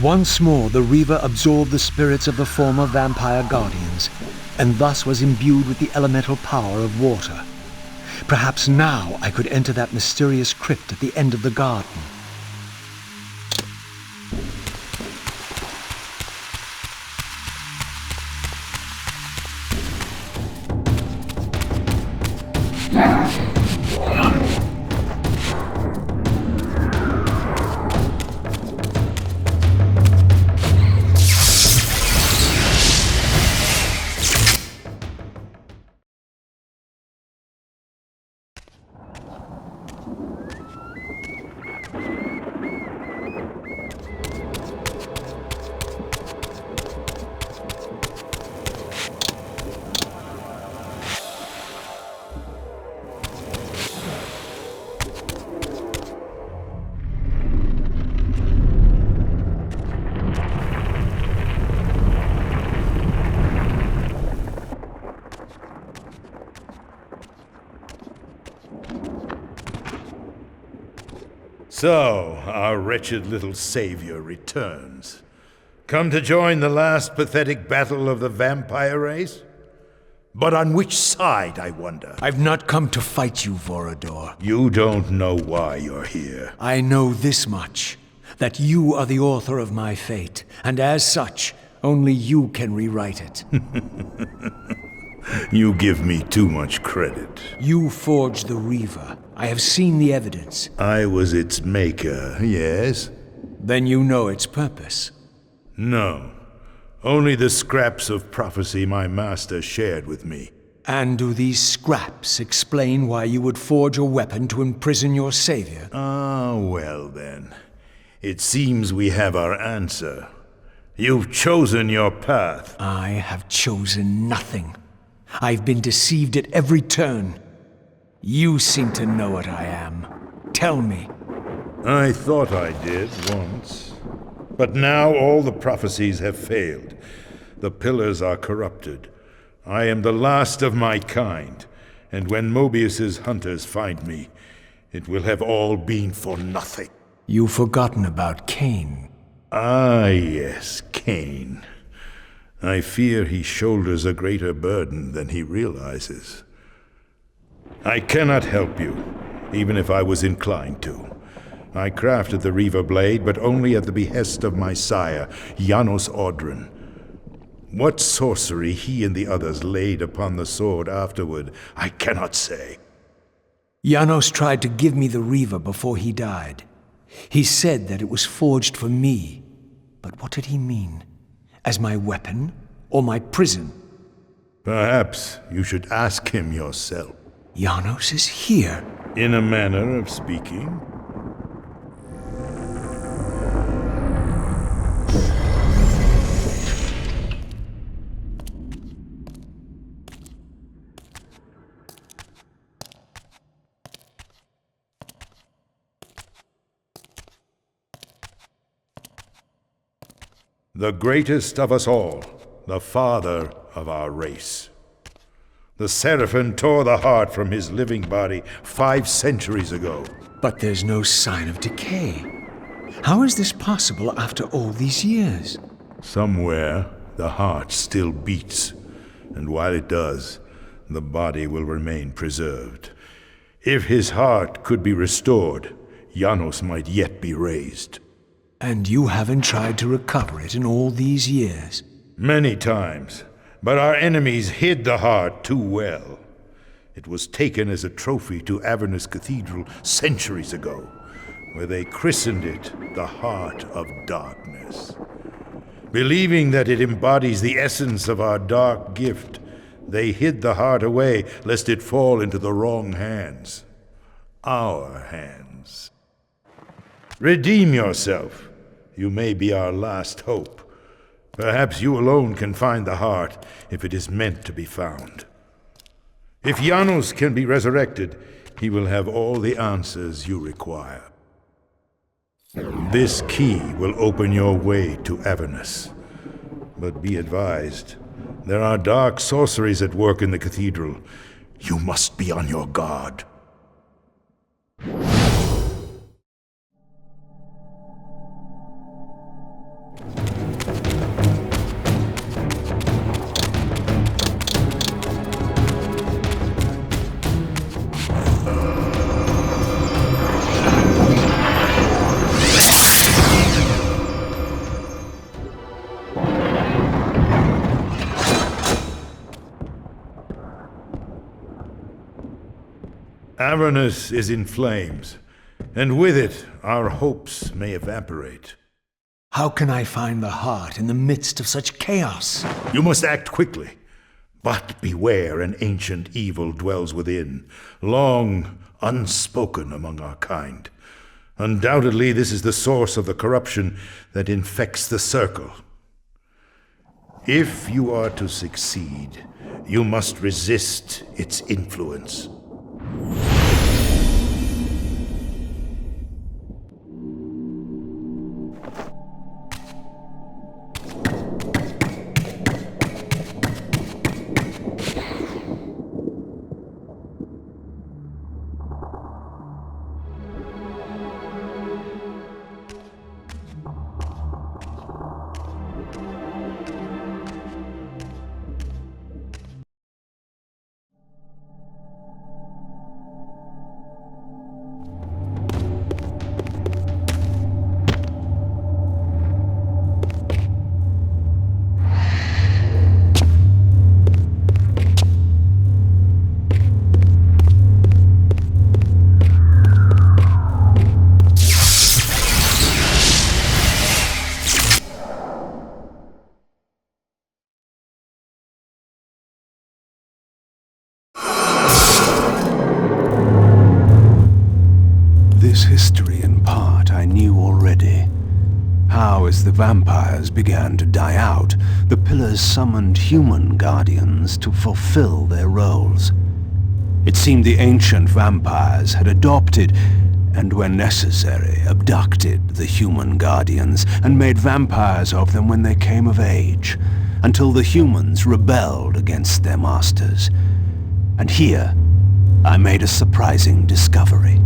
Once more the Reaver absorbed the spirits of the former vampire guardians, and thus was imbued with the elemental power of water. Perhaps now I could enter that mysterious crypt at the end of the garden. So, our wretched little savior returns. Come to join the last pathetic battle of the vampire race? But on which side, I wonder? I've not come to fight you, Vorador. You don't know why you're here. I know this much, that you are the author of my fate, and as such, only you can rewrite it. You give me too much credit. You forged the Reaver. I have seen the evidence. I was its maker, yes? Then you know its purpose. No. Only the scraps of prophecy my master shared with me. And do these scraps explain why you would forge a weapon to imprison your savior? Ah, well then. It seems we have our answer. You've chosen your path. I have chosen nothing. I've been deceived at every turn. You seem to know what I am. Tell me. I thought I did once. But now all the prophecies have failed. The pillars are corrupted. I am the last of my kind, and when Moebius's hunters find me, it will have all been for nothing. You've forgotten about Kain. Ah, yes, Kain. I fear he shoulders a greater burden than he realizes. I cannot help you, even if I was inclined to. I crafted the Reaver blade, but only at the behest of my sire, Janos Audron. What sorcery he and the others laid upon the sword afterward, I cannot say. Janos tried to give me the Reaver before he died. He said that it was forged for me. But what did he mean? As my weapon or my prison? Perhaps you should ask him yourself. Janos is here. In a manner of speaking. The greatest of us all, the father of our race. The Seraphim tore the heart from his living body 5 centuries ago. But there's no sign of decay. How is this possible after all these years? Somewhere, the heart still beats, and while it does, the body will remain preserved. If his heart could be restored, Janos might yet be raised. And you haven't tried to recover it in all these years? Many times, but our enemies hid the heart too well. It was taken as a trophy to Avernus Cathedral centuries ago, where they christened it the Heart of Darkness. Believing that it embodies the essence of our dark gift, they hid the heart away lest it fall into the wrong hands. Our hands. Redeem yourself. You may be our last hope. Perhaps you alone can find the heart if it is meant to be found. If Janos can be resurrected, he will have all the answers you require. This key will open your way to Avernus. But be advised, there are dark sorceries at work in the cathedral. You must be on your guard. Avernus is in flames, and with it, our hopes may evaporate. How can I find the heart in the midst of such chaos? You must act quickly. But beware, an ancient evil dwells within, long unspoken among our kind. Undoubtedly, this is the source of the corruption that infects the circle. If you are to succeed, you must resist its influence. As the vampires began to die out, the pillars summoned human guardians to fulfill their roles. It seemed the ancient vampires had adopted, and when necessary, abducted the human guardians and made vampires of them when they came of age, until the humans rebelled against their masters. And here, I made a surprising discovery.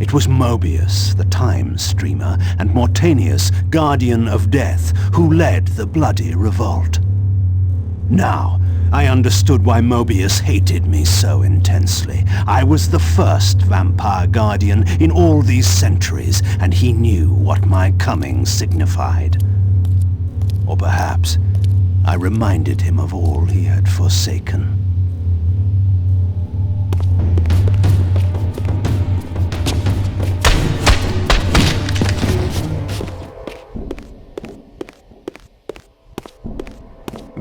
It was Moebius, the time streamer, and Mortanius, guardian of death, who led the bloody revolt. Now, I understood why Moebius hated me so intensely. I was the first vampire guardian in all these centuries, and he knew what my coming signified. Or perhaps I reminded him of all he had forsaken.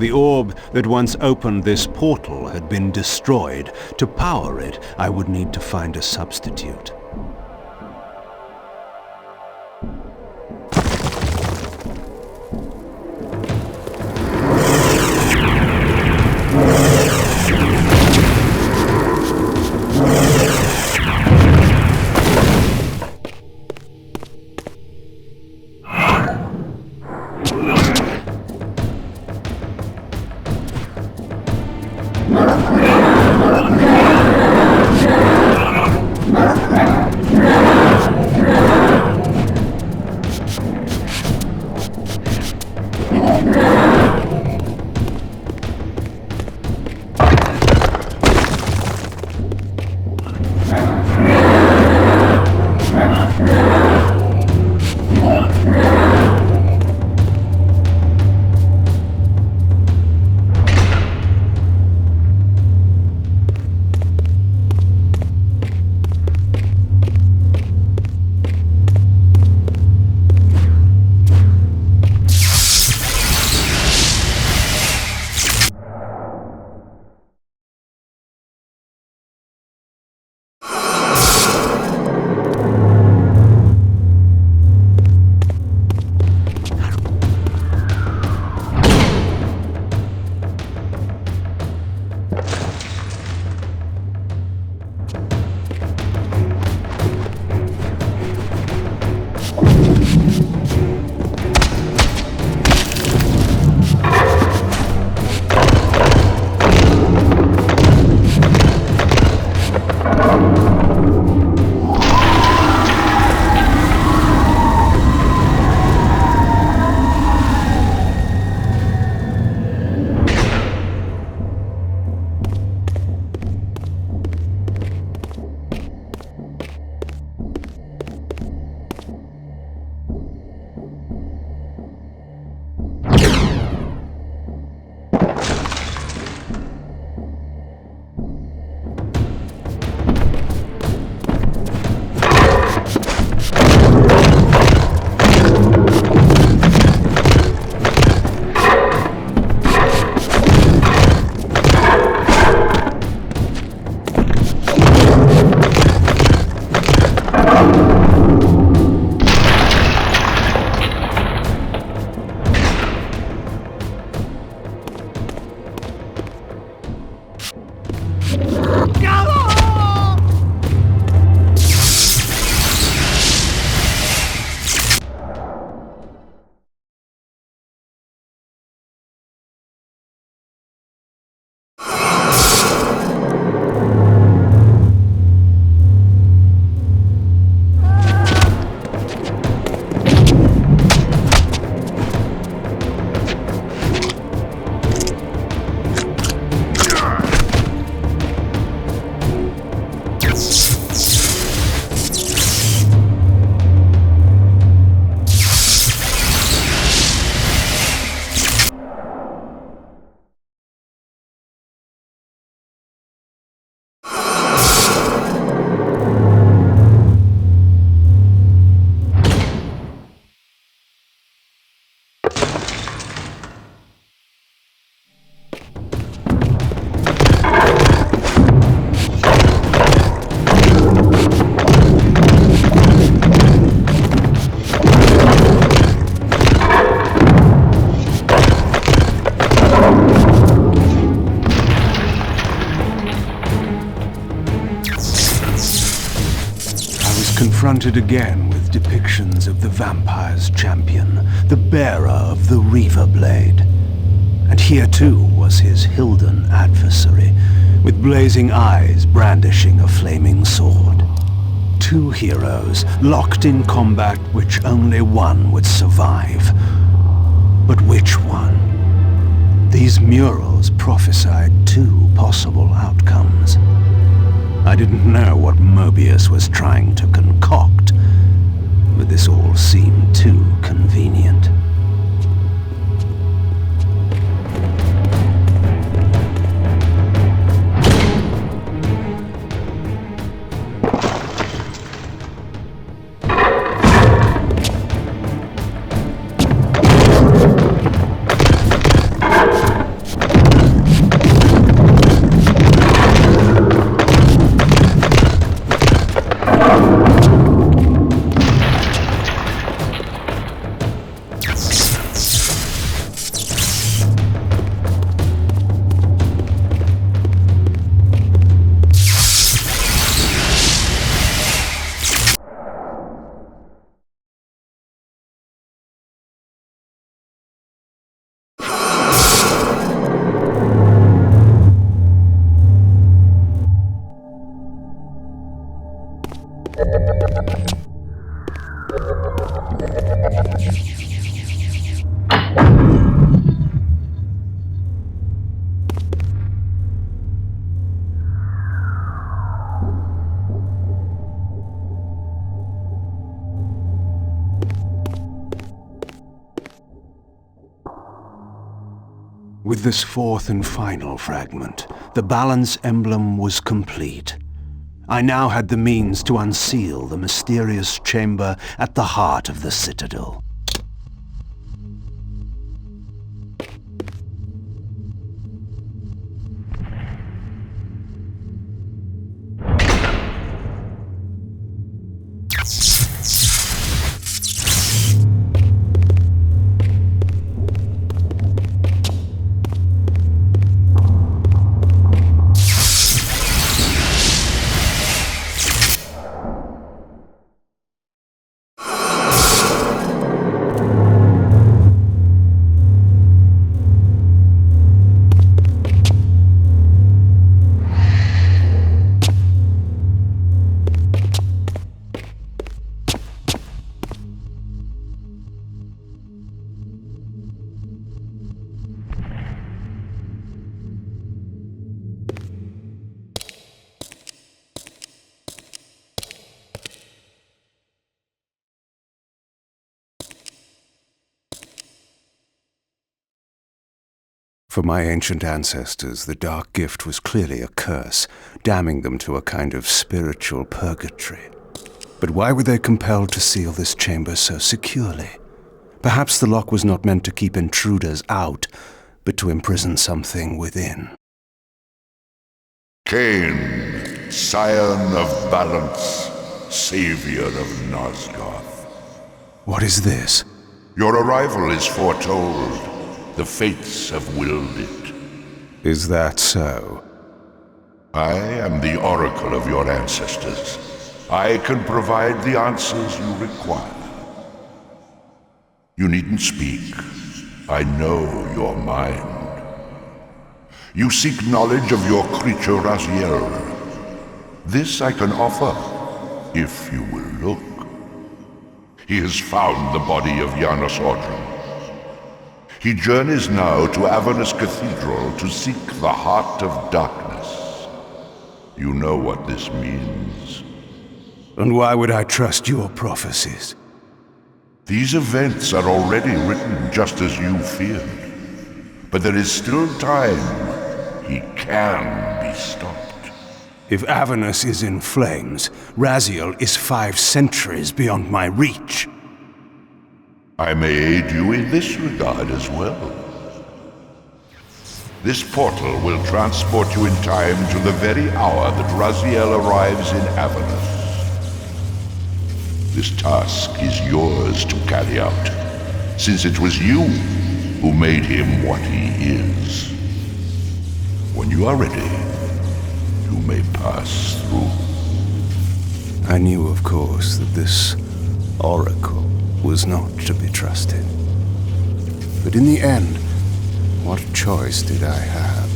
The orb that once opened this portal had been destroyed. To power it, I would need to find a substitute. confronted again with depictions of the vampire's champion, the bearer of the Reaver Blade. And here too was his Hilden adversary, with blazing eyes brandishing a flaming sword. Two heroes locked in combat which only one would survive. But which one? These murals prophesied two possible outcomes. I didn't know what Moebius was trying to concoct, but this all seemed too convenient. With this fourth and final fragment, the balance emblem was complete. I now had the means to unseal the mysterious chamber at the heart of the citadel. For my ancient ancestors, the dark gift was clearly a curse, damning them to a kind of spiritual purgatory. But why were they compelled to seal this chamber so securely? Perhaps the lock was not meant to keep intruders out, but to imprison something within. Kain, scion of balance, savior of Nosgoth. What is this? Your arrival is foretold. The fates have willed it. Is that so? I am the oracle of your ancestors. I can provide the answers you require. You needn't speak. I know your mind. You seek knowledge of your creature Raziel. This I can offer, if you will look. He has found the body of Janos Ordrum. He journeys now to Avernus Cathedral to seek the heart of darkness. You know what this means. And why would I trust your prophecies? These events are already written just as you feared. But there is still time. He can be stopped. If Avernus is in flames, Raziel is 5 centuries beyond my reach. I may aid you in this regard as well. This portal will transport you in time to the very hour that Raziel arrives in Avernus. This task is yours to carry out, since it was you who made him what he is. When you are ready, you may pass through. I knew, of course, that this oracle was not to be trusted. But in the end, what choice did I have?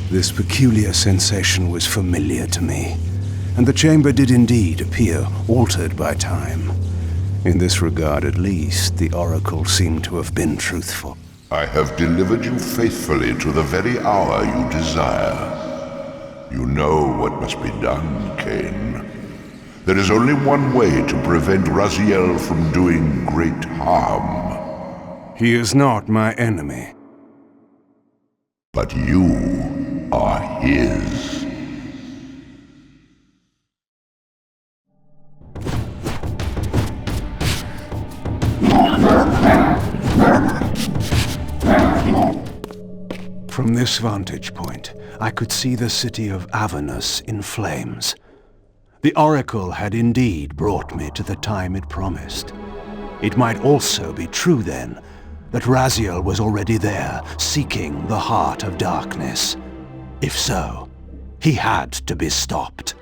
This peculiar sensation was familiar to me, and the chamber did indeed appear altered by time. In this regard, at least, the oracle seemed to have been truthful. I have delivered you faithfully to the very hour you desire. You know what must be done, Kain. There is only one way to prevent Raziel from doing great harm. He is not my enemy. But you are his. From this vantage point, I could see the city of Avernus in flames. The oracle had indeed brought me to the time it promised. It might also be true, then, that Raziel was already there, seeking the heart of darkness. If so, he had to be stopped.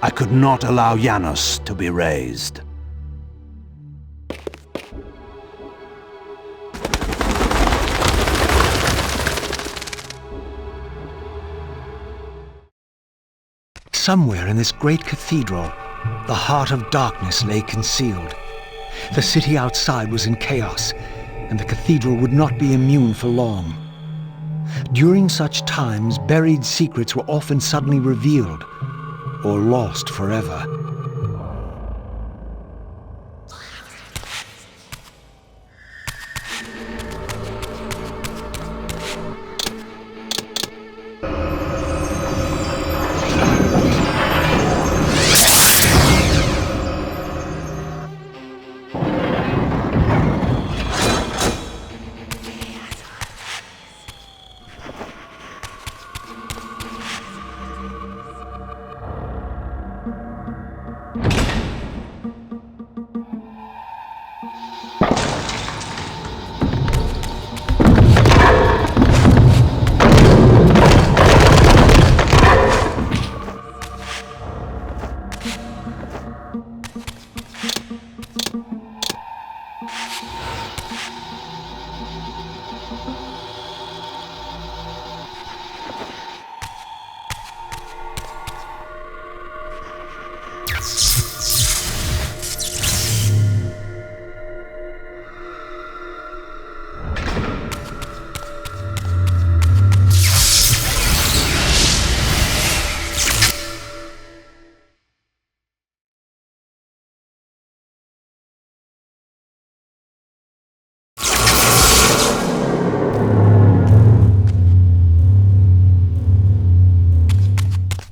I could not allow Janos to be raised. Somewhere in this great cathedral, the heart of darkness lay concealed. The city outside was in chaos, and the cathedral would not be immune for long. During such times, buried secrets were often suddenly revealed, or lost forever.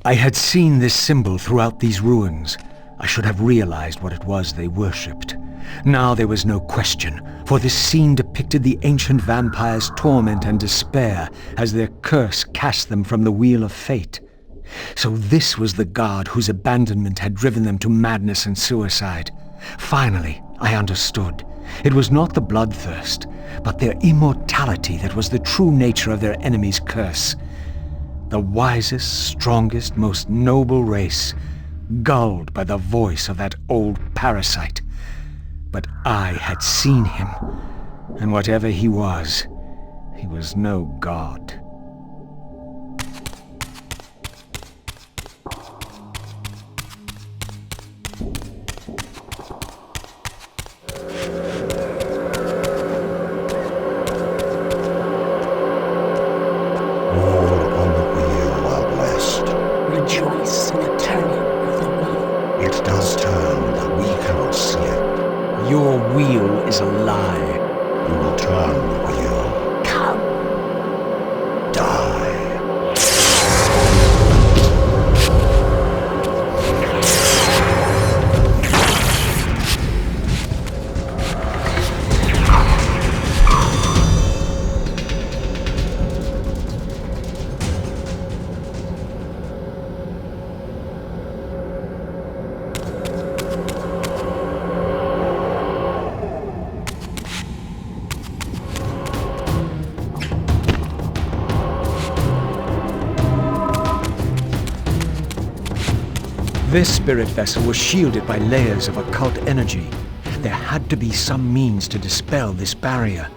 I had seen this symbol throughout these ruins. I should have realized what it was they worshipped. Now there was no question, for this scene depicted the ancient vampires' torment and despair as their curse cast them from the wheel of fate. So this was the god whose abandonment had driven them to madness and suicide. Finally, I understood. It was not the bloodthirst, but their immortality that was the true nature of their enemy's curse. The wisest, strongest, most noble race, gulled by the voice of that old parasite. But I had seen him, and whatever he was no god. It does turn, but we cannot see it. Your wheel is a lie. You will turn, will you? Come. Die. This spirit vessel was shielded by layers of occult energy. There had to be some means to dispel this barrier.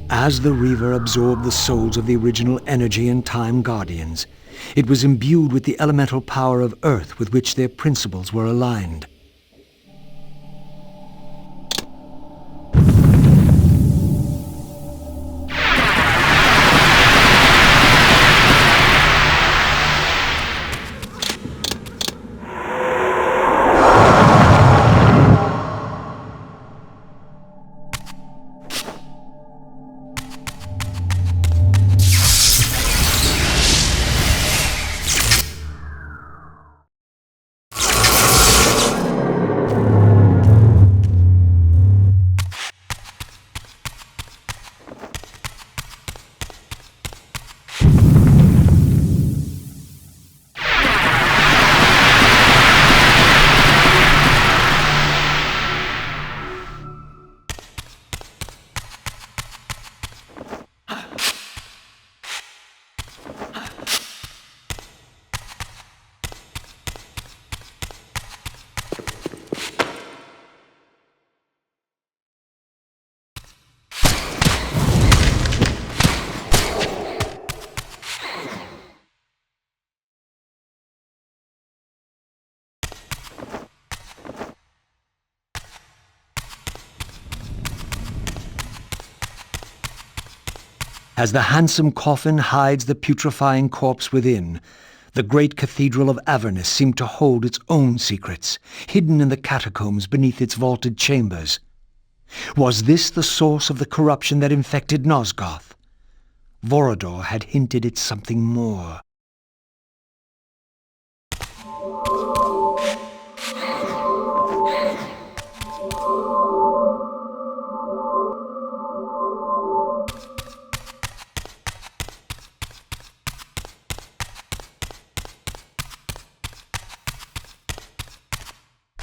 As the Reaver absorbed the souls of the original Energy and Time Guardians, it was imbued with the elemental power of Earth with which their principles were aligned. As the handsome coffin hides the putrefying corpse within, the great cathedral of Avernus seemed to hold its own secrets, hidden in the catacombs beneath its vaulted chambers. Was this the source of the corruption that infected Nosgoth? Vorador had hinted at something more.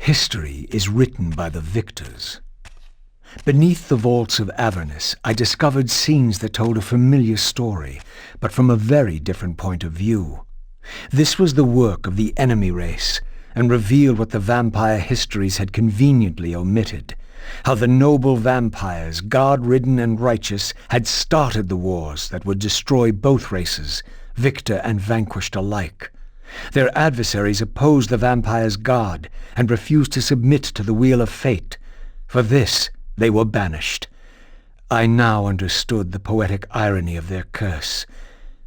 History is written by the victors. Beneath the vaults of Avernus, I discovered scenes that told a familiar story, but from a very different point of view. This was the work of the enemy race, and revealed what the vampire histories had conveniently omitted. How the noble vampires, god-ridden and righteous, had started the wars that would destroy both races, victor and vanquished alike. Their adversaries opposed the vampires' god and refused to submit to the wheel of fate. For this, they were banished. I now understood the poetic irony of their curse,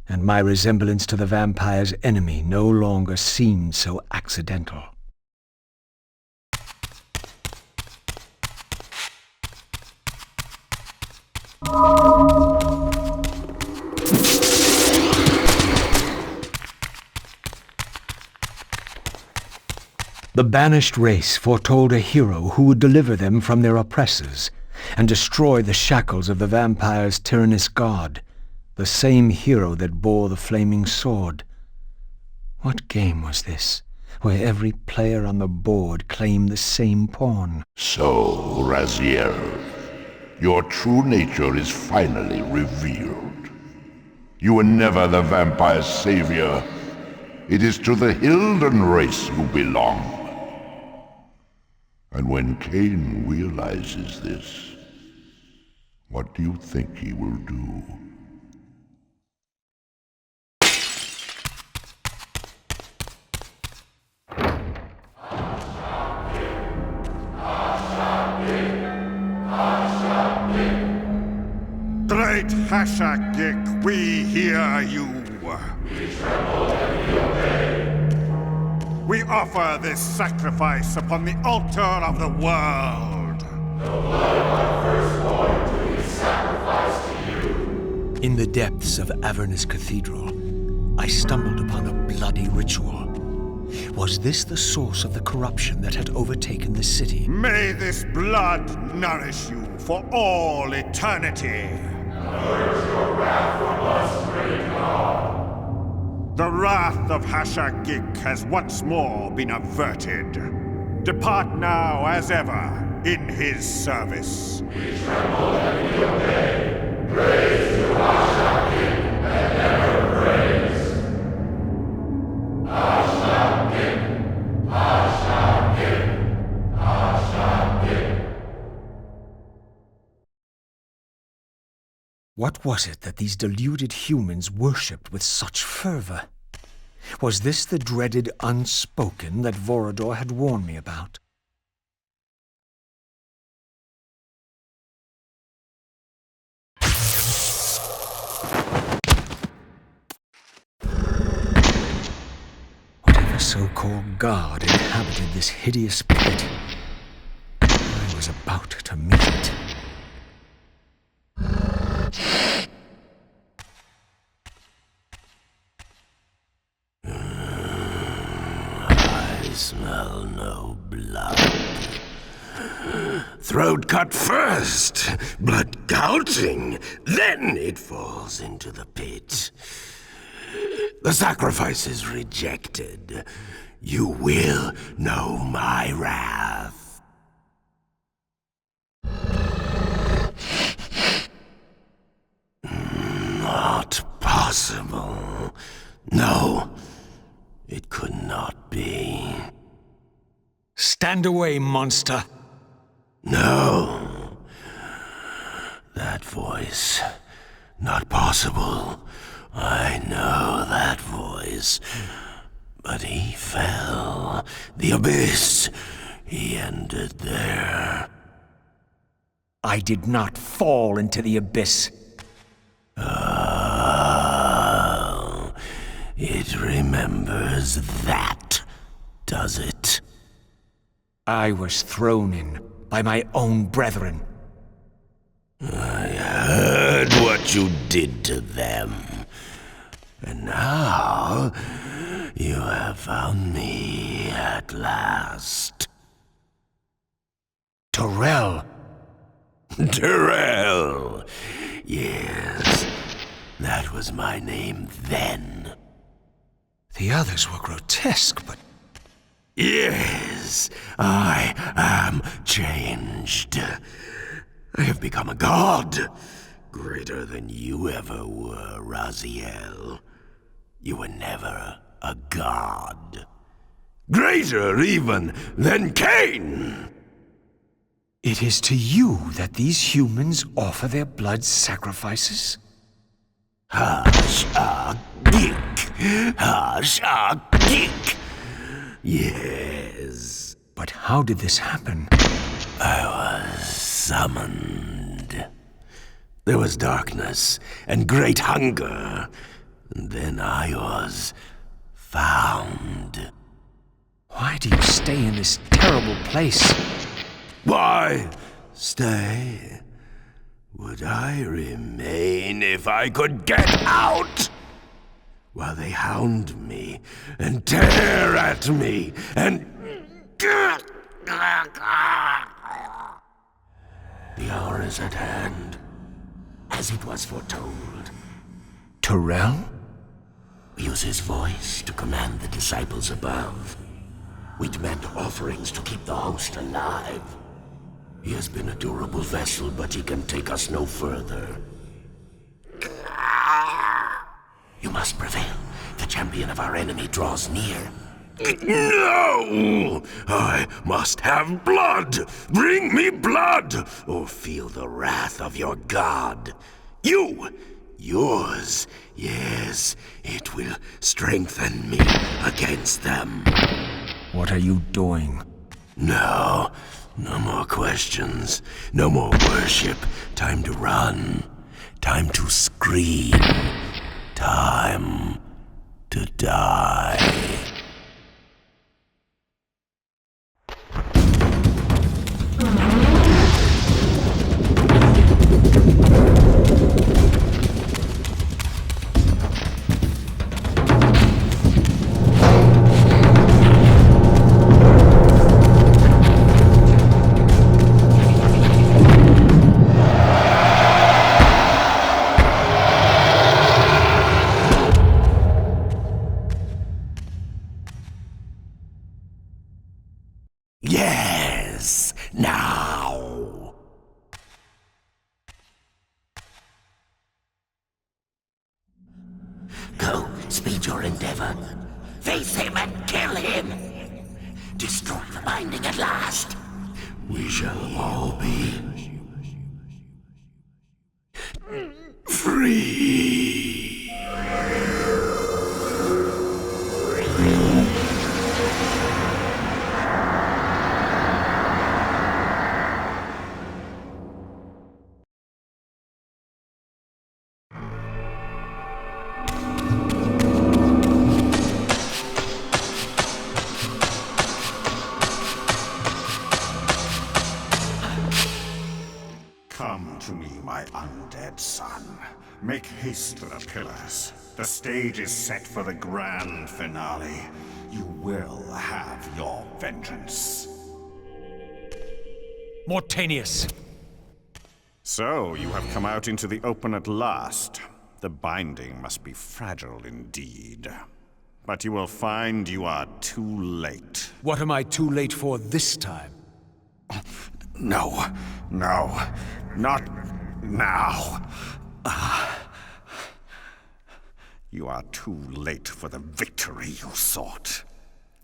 and my resemblance to the vampire's enemy no longer seemed so accidental. The banished race foretold a hero who would deliver them from their oppressors and destroy the shackles of the vampire's tyrannous god, the same hero that bore the flaming sword. What game was this, where every player on the board claimed the same pawn? So, Raziel, your true nature is finally revealed. You were never the vampire's savior. It is to the Hilden race you belong. And when Kain realizes this, what do you think he will do? Great Hashagik, we hear you. We tremble and we obey. We offer this sacrifice upon the altar of the world. The blood of our firstborn do we sacrifice to you. In the depths of Avernus Cathedral, I stumbled upon a bloody ritual. Was this the source of the corruption that had overtaken the city? May this blood nourish you for all eternity. Purge your wrath from us, great God. The wrath of Hashagik has once more been averted. Depart now as ever in his service. We tremble and we obey. Praise to Hashagik and ever praise. Hashagik, Hashagik, Hashagik. What was it that these deluded humans worshipped with such fervor? Was this the dreaded unspoken that Vorador had warned me about? Whatever so-called god inhabited this hideous pit, I was about to meet it. I smell no blood. Throat cut first, blood gouting, then it falls into the pit. The sacrifice is rejected. You will know my wrath. Not possible. No, it could not be. Stand away, monster! No. That voice. Not possible. I know that voice. But he fell. The abyss. He ended there. I did not fall into the abyss. Oh, it remembers that, does it? I was thrown in by my own brethren. I heard what you did to them. And now, you have found me at last. Terrell! Terrell! Yes, that was my name then. The others were grotesque, but... Yes, I am changed. I have become a god, greater than you ever were, Raziel. You were never a god. Greater even than Kain! It is to you that these humans offer their blood sacrifices? Hashagik! Hashagik! Yes. But how did this happen? I was summoned. There was darkness and great hunger. And then I was found. Why do you stay in this terrible place? Why stay? Would I remain if I could get out? While they hound me and tear at me and... The hour is at hand, as it was foretold. Terrell? We use his voice to command the disciples above. We demand offerings to keep the host alive. He has been a durable vessel, but he can take us no further. You must prevail. The champion of our enemy draws near. No! I must have blood! Bring me blood! Or feel the wrath of your god. Yours. Yes, it will strengthen me against them. What are you doing? No more questions. No more worship. Time to run. Time to scream. Time to die. Yes, now. Go, speed your endeavor. Face him and kill him. Destroy the binding at last. We shall all be free. Come to me, my undead son. Make haste to the pillars. The stage is set for the grand finale. You will have your vengeance. Mortanius! So, you have come out into the open at last. The binding must be fragile indeed. But you will find you are too late. What am I too late for this time? No, not now. You are too late for the victory you sought.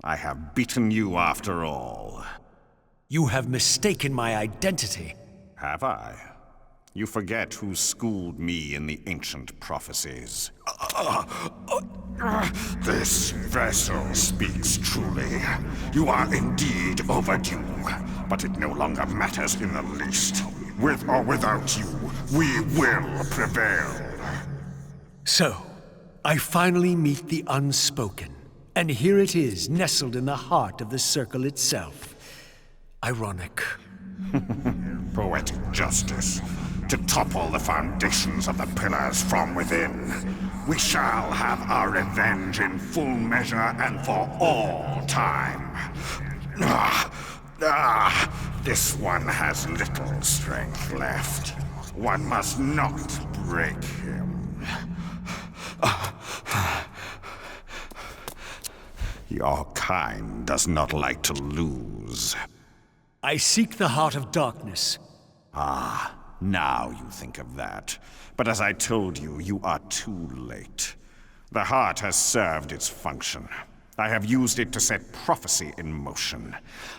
I have beaten you after all. You have mistaken my identity. Have I? You forget who schooled me in the ancient prophecies. This vessel speaks truly. You are indeed overdue, but it no longer matters in the least. With or without you, we will prevail. So, I finally meet the unspoken, and here it is, nestled in the heart of the circle itself. Ironic. Poetic justice. To topple the foundations of the pillars from within. We shall have our revenge in full measure and for all time. This one has little strength left. One must not break him. Your kind does not like to lose. I seek the heart of darkness. Ah, now you think of that. But as I told you, you are too late. The heart has served its function. I have used it to set prophecy in motion.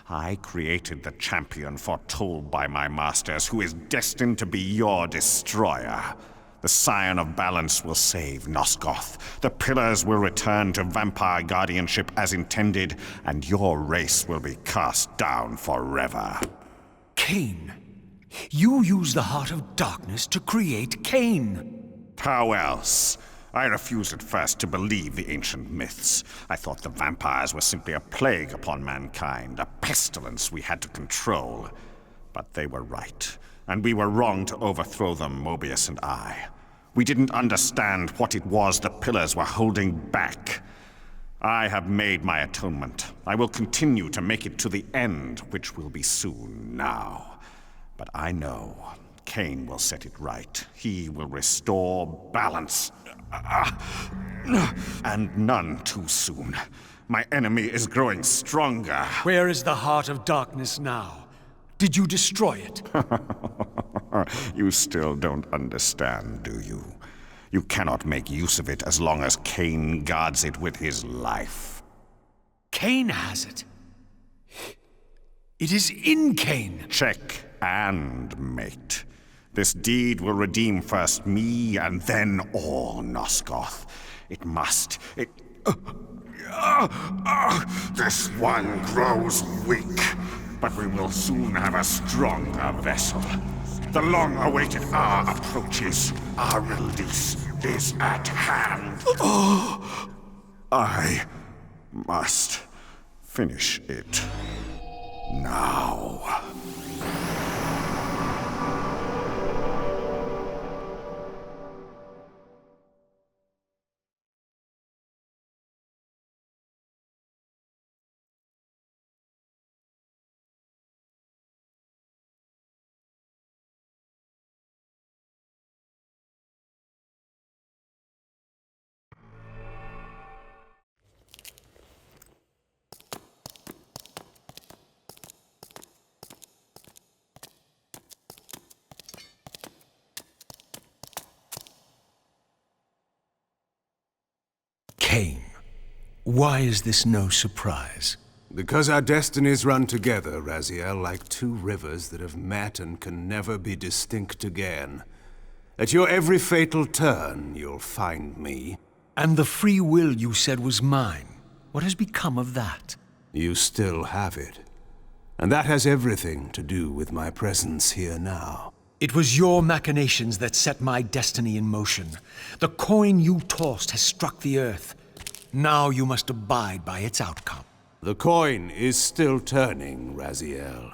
I created the champion foretold by my masters, who is destined to be your destroyer. The Scion of Balance will save Nosgoth. The Pillars will return to vampire guardianship as intended, and your race will be cast down forever. Kain. You use the heart of darkness to create Kain. How else? I refused at first to believe the ancient myths. I thought the vampires were simply a plague upon mankind, a pestilence we had to control. But they were right, and we were wrong to overthrow them, Moebius and I. We didn't understand what it was the Pillars were holding back. I have made my atonement. I will continue to make it to the end, which will be soon now. But I know Kain will set it right. He will restore balance. And none too soon. My enemy is growing stronger. Where is the heart of darkness now? Did you destroy it? You still don't understand, do you? You cannot make use of it as long as Kain guards it with his life. Kain has it. It is in Kain. Check and mate. This deed will redeem first me and then all Nosgoth. It must. This one grows weak, but we will soon have a stronger vessel. The long-awaited hour approaches. Our release is at hand. I must finish it now. Kain, why is this no surprise? Because our destinies run together, Raziel, like two rivers that have met and can never be distinct again. At your every fatal turn, you'll find me. And the free will you said was mine. What has become of that? You still have it. And that has everything to do with my presence here now. It was your machinations that set my destiny in motion. The coin you tossed has struck the earth. Now you must abide by its outcome. The coin is still turning, Raziel.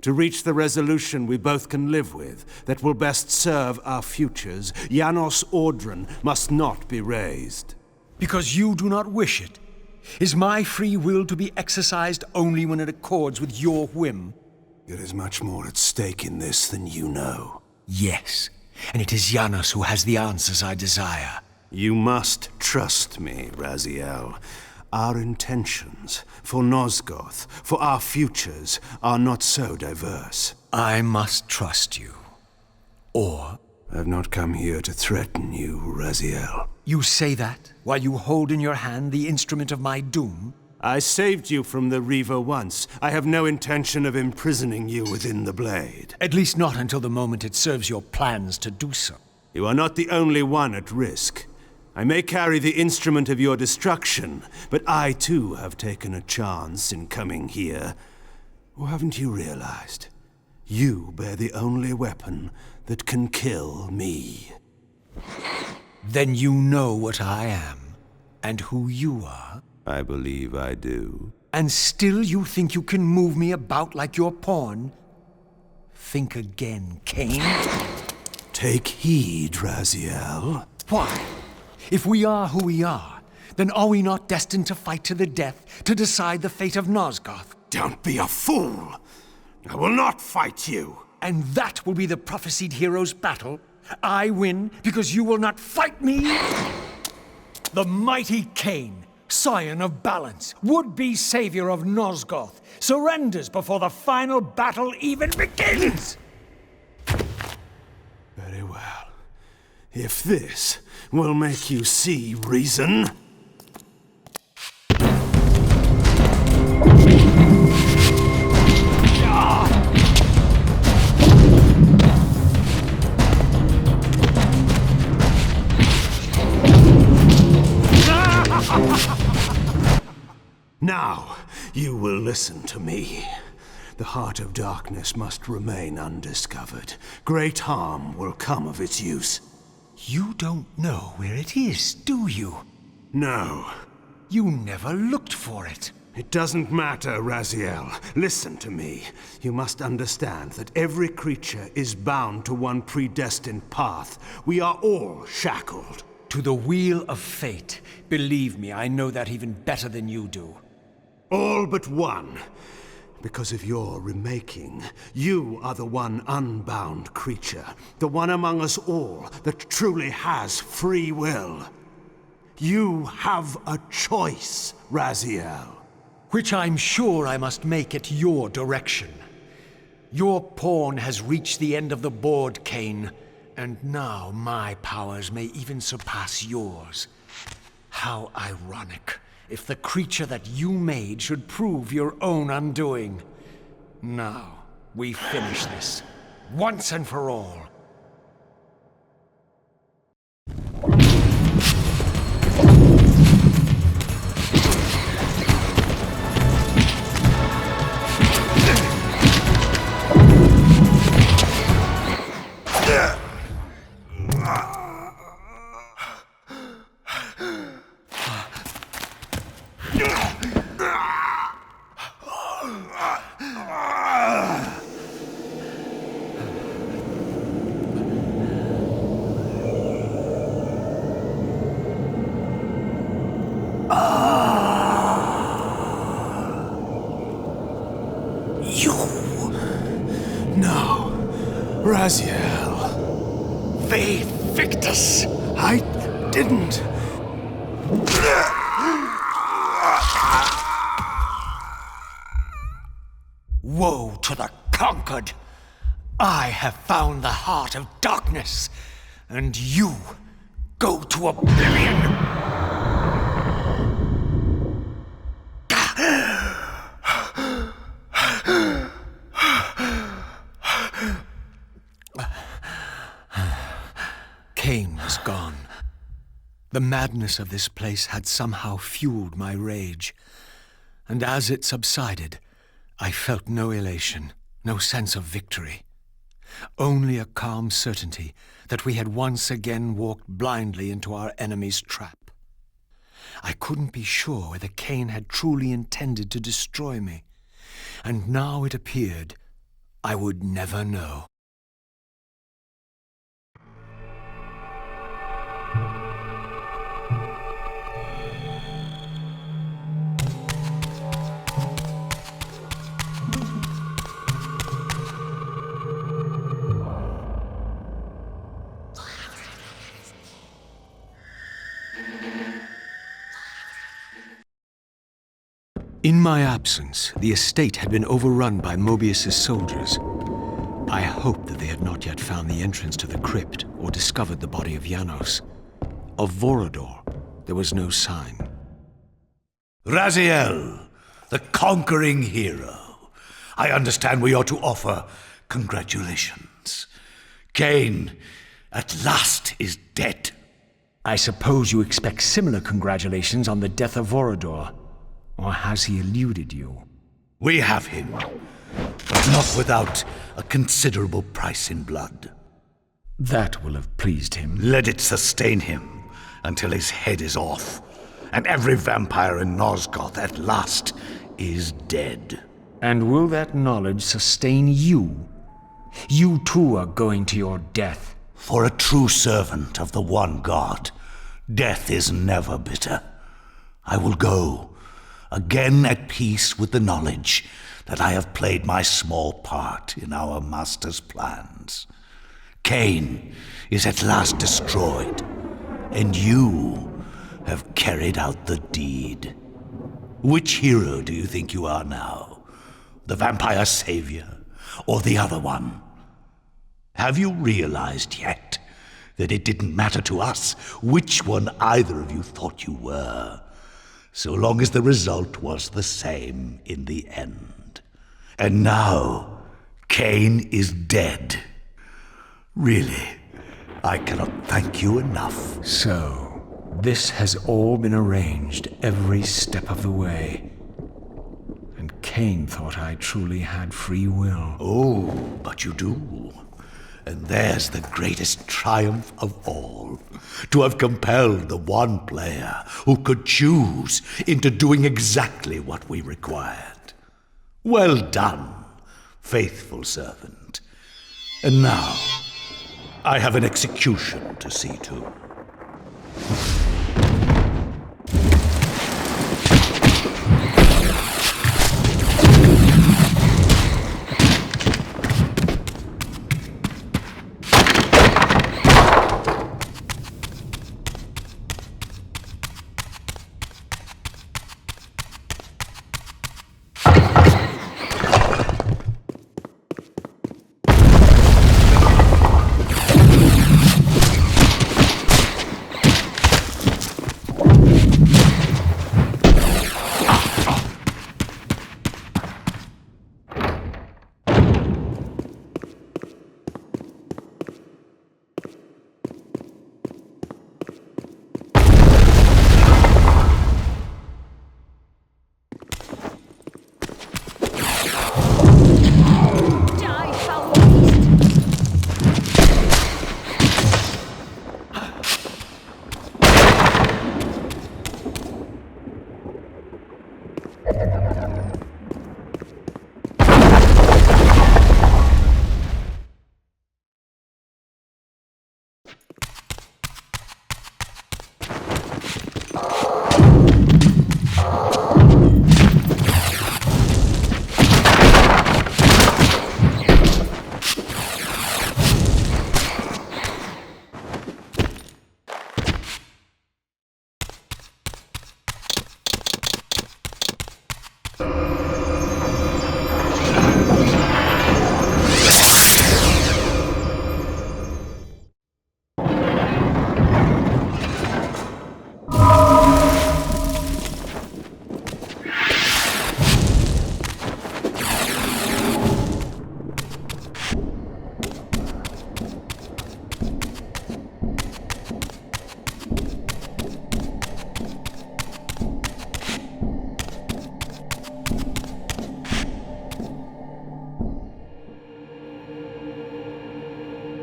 To reach the resolution we both can live with, that will best serve our futures, Janos Ordran must not be raised. Because you do not wish it? Is my free will to be exercised only when it accords with your whim? There is much more at stake in this than you know. Yes, and it is Janos who has the answers I desire. You must trust me, Raziel. Our intentions, for Nosgoth, for our futures, are not so diverse. I must trust you. Or... I've not come here to threaten you, Raziel. You say that, while you hold in your hand the instrument of my doom? I saved you from the Reaver once. I have no intention of imprisoning you within the blade. At least not until the moment it serves your plans to do so. You are not the only one at risk. I may carry the instrument of your destruction, but I too have taken a chance in coming here. Or haven't you realized? You bear the only weapon that can kill me. Then you know what I am, and who you are? I believe I do. And still you think you can move me about like your pawn? Think again, Kain. Take heed, Raziel. Why? If we are who we are, then are we not destined to fight to the death, to decide the fate of Nosgoth? Don't be a fool! I will not fight you! And that will be the prophesied hero's battle? I win because you will not fight me? The mighty Kain, scion of balance, would-be savior of Nosgoth, surrenders before the final battle even begins! Very well. If this will make you see reason... Now, you will listen to me. The heart of darkness must remain undiscovered. Great harm will come of its use. You don't know where it is, do you? No. You never looked for it. It doesn't matter, Raziel. Listen to me. You must understand that every creature is bound to one predestined path. We are all shackled. To the wheel of fate. Believe me, I know that even better than you do. All but one. Because of your remaking, you are the one unbound creature, the one among us all that truly has free will. You have a choice, Raziel. Which I'm sure I must make at your direction. Your pawn has reached the end of the board, Kain, and now my powers may even surpass yours. How ironic. If the creature that you made should prove your own undoing. Now, we finish this, once and for all. No, Raziel. They picked us. I didn't. Woe to the conquered! I have found the heart of darkness, and you go to oblivion! Kain was gone. The madness of this place had somehow fueled my rage, and as it subsided, I felt no elation, no sense of victory. Only a calm certainty that we had once again walked blindly into our enemy's trap. I couldn't be sure whether Kain had truly intended to destroy me, and now it appeared I would never know. In my absence, the estate had been overrun by Moebius's soldiers. I hoped that they had not yet found the entrance to the crypt or discovered the body of Janos. Of Vorador, there was no sign. Raziel, the conquering hero. I understand we ought to offer congratulations. Kain, at last, is dead. I suppose you expect similar congratulations on the death of Vorador. Or has he eluded you? We have him, but not without a considerable price in blood. That will have pleased him. Let it sustain him until his head is off, and every vampire in Nosgoth at last is dead. And will that knowledge sustain you? You too are going to your death. For a true servant of the one God, death is never bitter. I will go, again at peace with the knowledge that I have played my small part in our master's plans. Kain is at last destroyed, and you have carried out the deed. Which hero do you think you are now? The vampire savior, or the other one? Have you realized yet that it didn't matter to us which one either of you thought you were, so long as the result was the same in the end? And now, Kain is dead. Really, I cannot thank you enough. So, this has all been arranged every step of the way. And Kain thought I truly had free will. Oh, but you do. And there's the greatest triumph of all, to have compelled the one player who could choose into doing exactly what we required. Well done, faithful servant. And now, I have an execution to see to.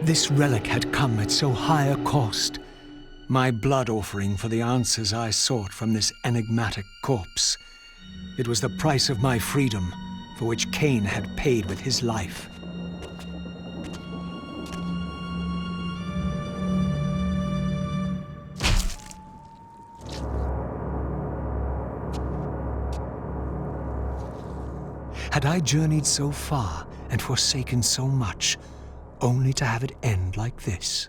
This relic had come at so high a cost. My blood offering for the answers I sought from this enigmatic corpse. It was the price of my freedom, for which Kain had paid with his life. Had I journeyed so far and forsaken so much, only to have it end like this?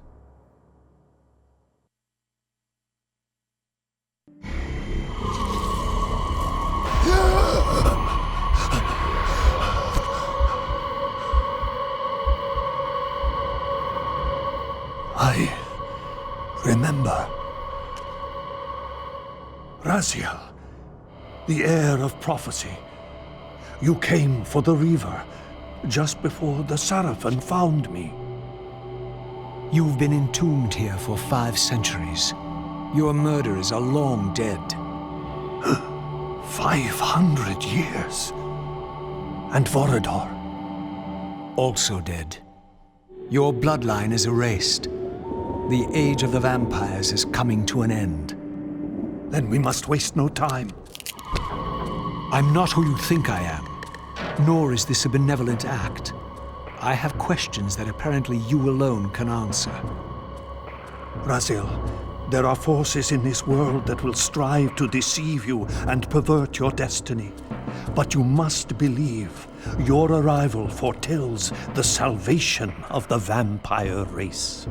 I remember. Raziel, the heir of prophecy. You came for the Reaver, just before the Seraphim found me. You've been entombed here for 5 centuries. Your murderers are long dead. 500 years. And Vorador? Also dead. Your bloodline is erased. The age of the vampires is coming to an end. Then we must waste no time. I'm not who you think I am, nor is this a benevolent act. I have questions that apparently you alone can answer. Raziel, there are forces in this world that will strive to deceive you and pervert your destiny. But you must believe your arrival foretells the salvation of the vampire race.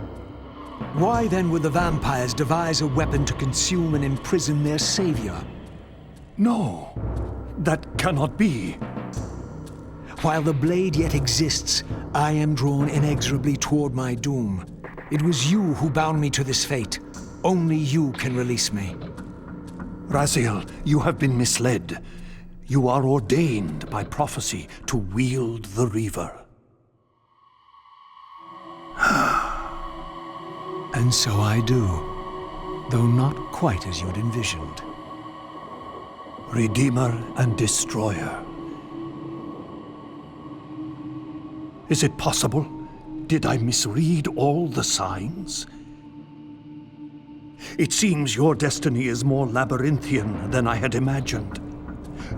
Why then would the vampires devise a weapon to consume and imprison their savior? No, that cannot be. While the blade yet exists, I am drawn inexorably toward my doom. It was you who bound me to this fate. Only you can release me. Raziel, you have been misled. You are ordained by prophecy to wield the Reaver. And so I do, though not quite as you'd envisioned. Redeemer and Destroyer. Is it possible? Did I misread all the signs? It seems your destiny is more labyrinthian than I had imagined.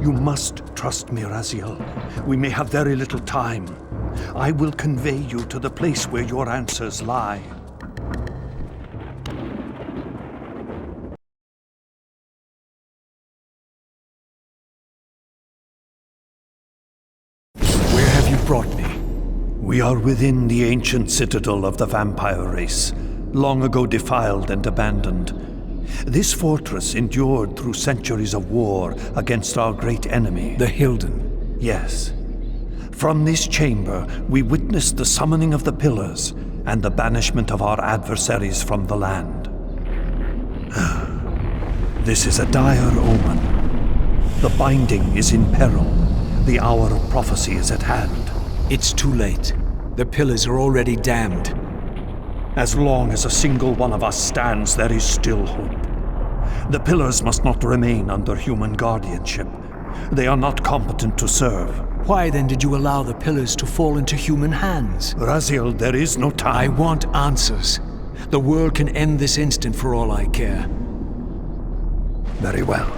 You must trust me, Raziel. We may have very little time. I will convey you to the place where your answers lie. Where have you brought me? We are within the ancient citadel of the vampire race, long ago defiled and abandoned. This fortress endured through centuries of war against our great enemy. The Hilden. Yes. From this chamber, we witnessed the summoning of the Pillars and the banishment of our adversaries from the land. This is a dire omen. The binding is in peril. The hour of prophecy is at hand. It's too late. The Pillars are already damned. As long as a single one of us stands, there is still hope. The Pillars must not remain under human guardianship. They are not competent to serve. Why then did you allow the Pillars to fall into human hands? Raziel, there is no time. I want answers. The world can end this instant for all I care. Very well.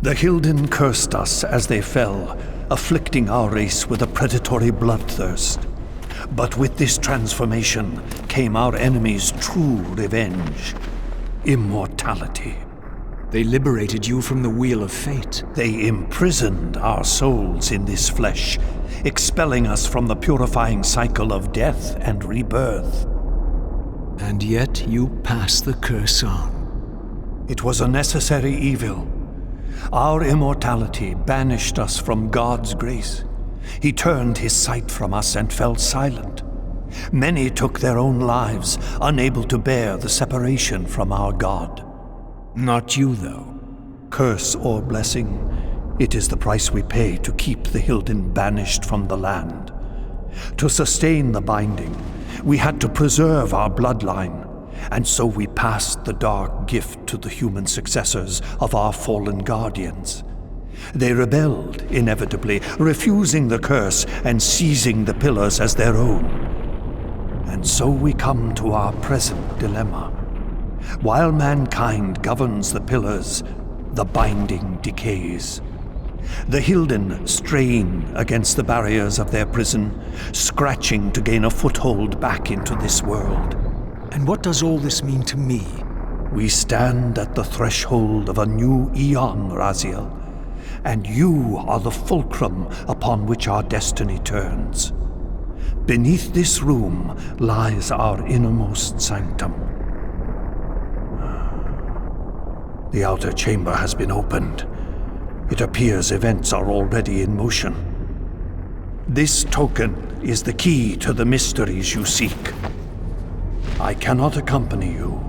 The Hilden cursed us as they fell, afflicting our race with a predatory bloodthirst. But with this transformation came our enemy's true revenge. Immortality. They liberated you from the wheel of fate. They imprisoned our souls in this flesh, expelling us from the purifying cycle of death and rebirth. And yet you passed the curse on. It was a necessary evil. Our immortality banished us from God's grace. He turned his sight from us and fell silent. Many took their own lives, unable to bear the separation from our God. Not you, though. Curse or blessing, it is the price we pay to keep the Hilden banished from the land. To sustain the binding, we had to preserve our bloodline, and so we passed the dark gift to the human successors of our fallen guardians. They rebelled, inevitably, refusing the curse and seizing the Pillars as their own. And so we come to our present dilemma. While mankind governs the pillars, the binding decays. The Hilden strain against the barriers of their prison, scratching to gain a foothold back into this world. And what does all this mean to me? We stand at the threshold of a new eon, Raziel, and you are the fulcrum upon which our destiny turns. Beneath this room lies our innermost sanctum. The outer chamber has been opened. It appears events are already in motion. This token is the key to the mysteries you seek. I cannot accompany you.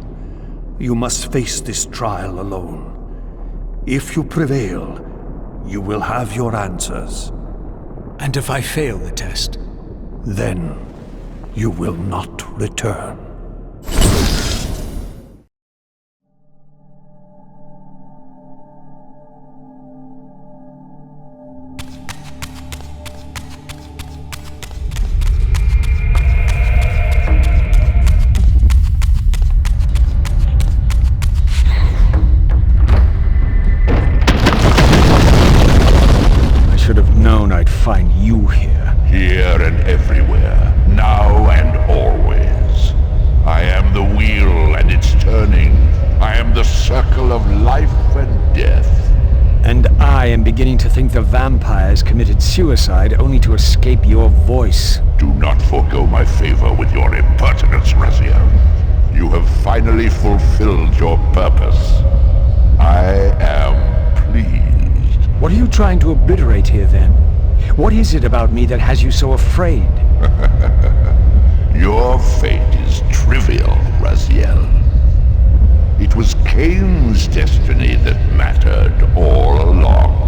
You must face this trial alone. If you prevail, you will have your answers. And if I fail the test? Then you will not return. I'd find you here. Here and everywhere, now and always. I am the wheel and its turning. I am the circle of life and death. And I am beginning to think the vampires committed suicide only to escape your voice. Do not forego my favor with your impertinence, Raziel. You have finally fulfilled your purpose. I am pleased. What are you trying to obliterate here, then? What is it about me that has you so afraid? Your fate is trivial, Raziel. It was Kain's destiny that mattered all along.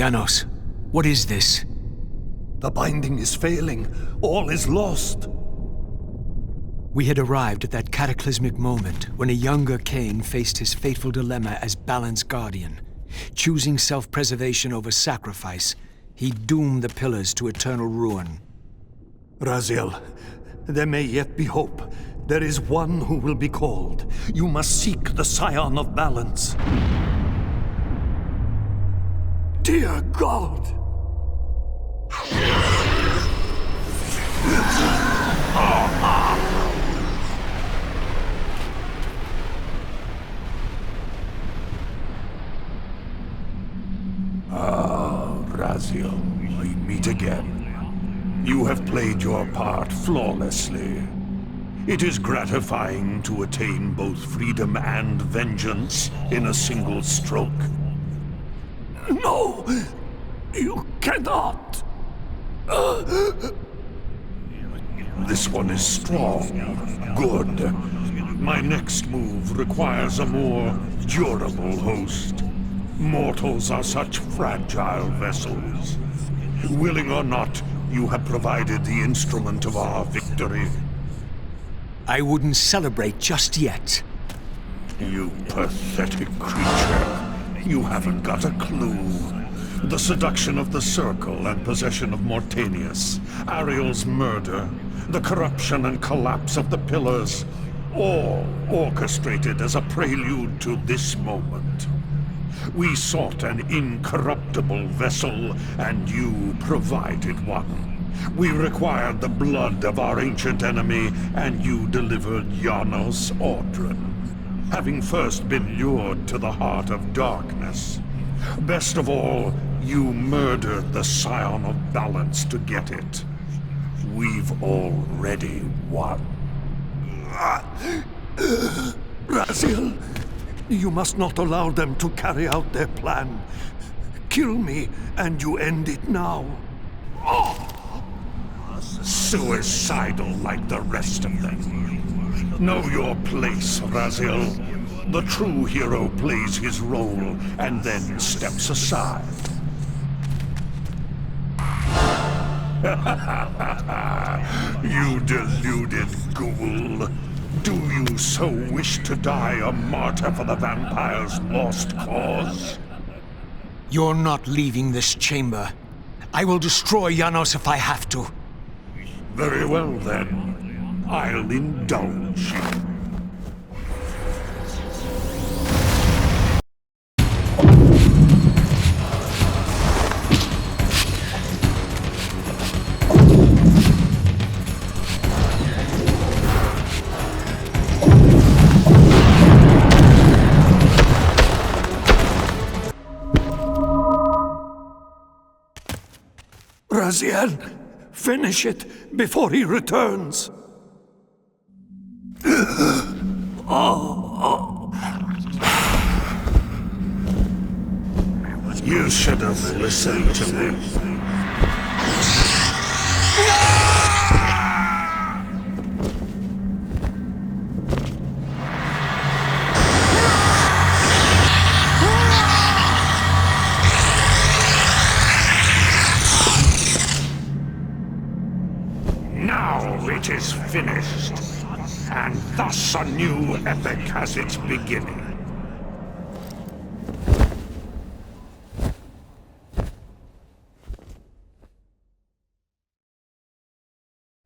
Janos, what is this? The binding is failing. All is lost. We had arrived at that cataclysmic moment when a younger Kain faced his fateful dilemma as Balance Guardian. Choosing self-preservation over sacrifice, he doomed the pillars to eternal ruin. Raziel, there may yet be hope. There is one who will be called. You must seek the Scion of Balance. Dear God! Raziel, we meet again. You have played your part flawlessly. It is gratifying to attain both freedom and vengeance in a single stroke. No! You cannot! This one is strong. Good. My next move requires a more durable host. Mortals are such fragile vessels. Willing or not, you have provided the instrument of our victory. I wouldn't celebrate just yet. You pathetic creature. You haven't got a clue. The seduction of the Circle and possession of Mortanius, Ariel's murder, the corruption and collapse of the Pillars, all orchestrated as a prelude to this moment. We sought an incorruptible vessel, and you provided one. We required the blood of our ancient enemy, and you delivered Janos Audron, having first been lured to the heart of darkness. Best of all, you murdered the Scion of Balance to get it. We've already won. Raziel, you must not allow them to carry out their plan. Kill me, and you end it now. Suicidal like the rest of them. Know your place, Raziel. The true hero plays his role and then steps aside. You deluded ghoul. Do you so wish to die a martyr for the vampire's lost cause? You're not leaving this chamber. I will destroy Janos if I have to. Very well, then. I'll indulge you. Raziel, finish it before he returns. You should have listened to me. It is finished, and thus a new epic has its beginning.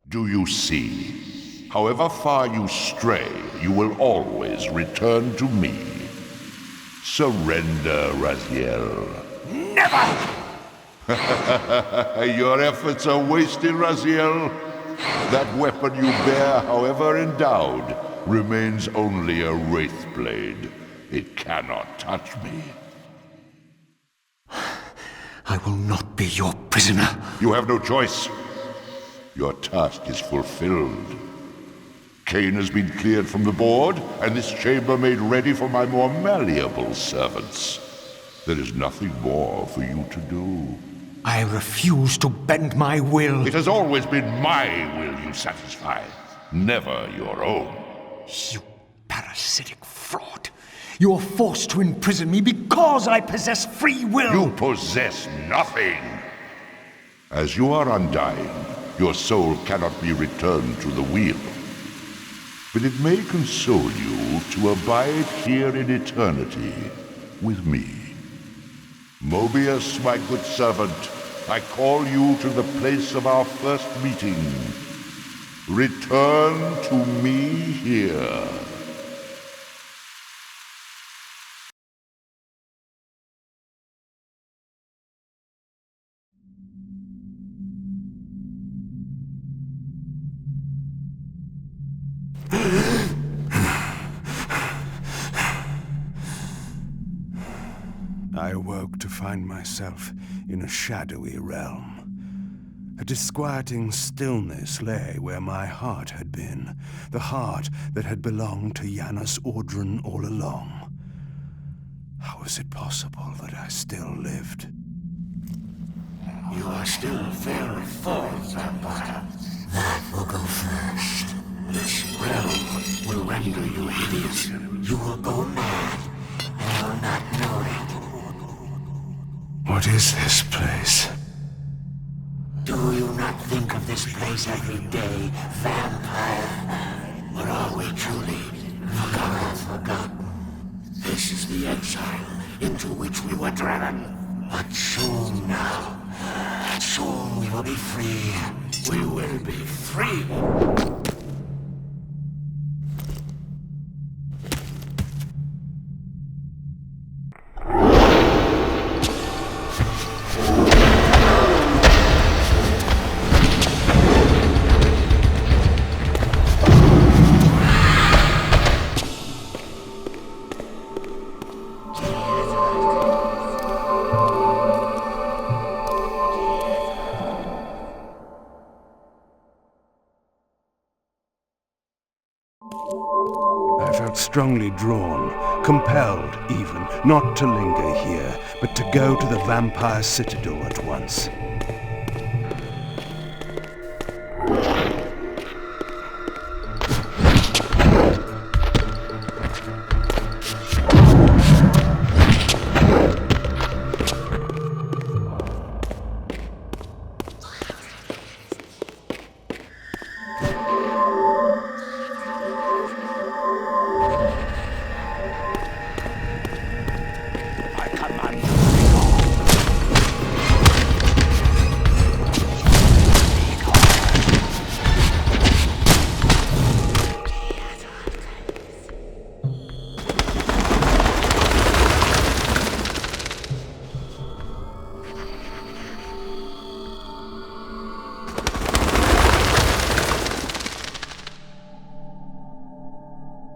Do you see? However far you stray, you will always return to me. Surrender, Raziel. Never! Your efforts are wasted, Raziel. That weapon you bear, however endowed, remains only a wraith blade. It cannot touch me. I will not be your prisoner. You have no choice. Your task is fulfilled. Kain has been cleared from the board, and this chamber made ready for my more malleable servants. There is nothing more for you to do. I refuse to bend my will. It has always been my will you satisfy, never your own. You parasitic fraud. You're forced to imprison me because I possess free will! You possess nothing! As you are undying, your soul cannot be returned to the wheel. But it may console you to abide here in eternity with me. Moebius, my good servant, I call you to the place of our first meeting. Return to me here. I awoke to find myself in a shadowy realm. A disquieting stillness lay where my heart had been, the heart that had belonged to Janos Audron all along. How was it possible that I still lived? You are still very full, vampire. That will go first. This realm will render you hideous. You will go mad, and will not know it. What is this place? Do you not think of this place every day, vampire? Or are we truly forgotten? This is the exile into which we were driven. But soon now, soon we will be free. We will be free. I felt strongly drawn, compelled even, not to linger here, but to go to the vampire citadel at once.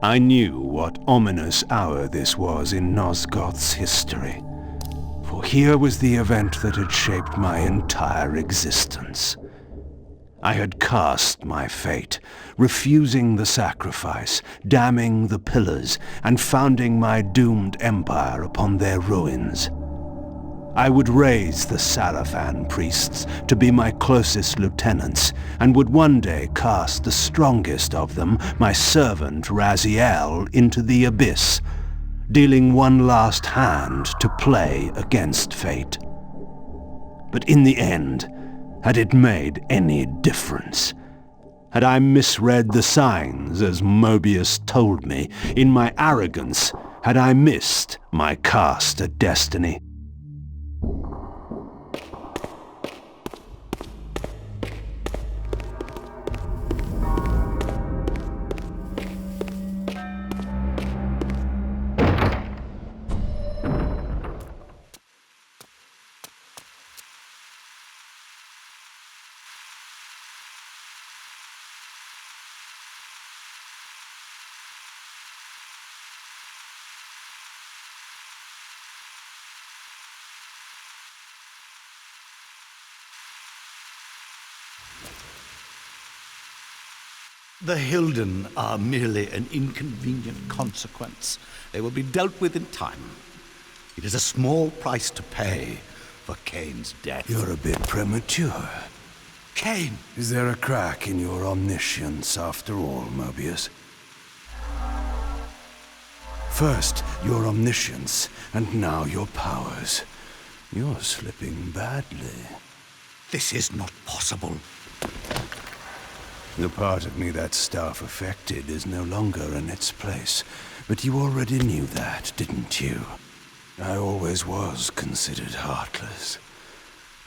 I knew what ominous hour this was in Nosgoth's history, for here was the event that had shaped my entire existence. I had cast my fate, refusing the sacrifice, damning the pillars, and founding my doomed empire upon their ruins. I would raise the Sarafan priests to be my closest lieutenants, and would one day cast the strongest of them, my servant Raziel, into the abyss, dealing one last hand to play against fate. But in the end, had it made any difference? Had I misread the signs, as Moebius told me? In my arrogance, had I missed my cast at destiny? The Hilden are merely an inconvenient consequence. They will be dealt with in time. It is a small price to pay for Kain's death. You're a bit premature. Kain! Is there a crack in your omniscience after all, Moebius? First, your omniscience, and now your powers. You're slipping badly. This is not possible. The part of me that staff affected is no longer in its place. But you already knew that, didn't you? I always was considered heartless.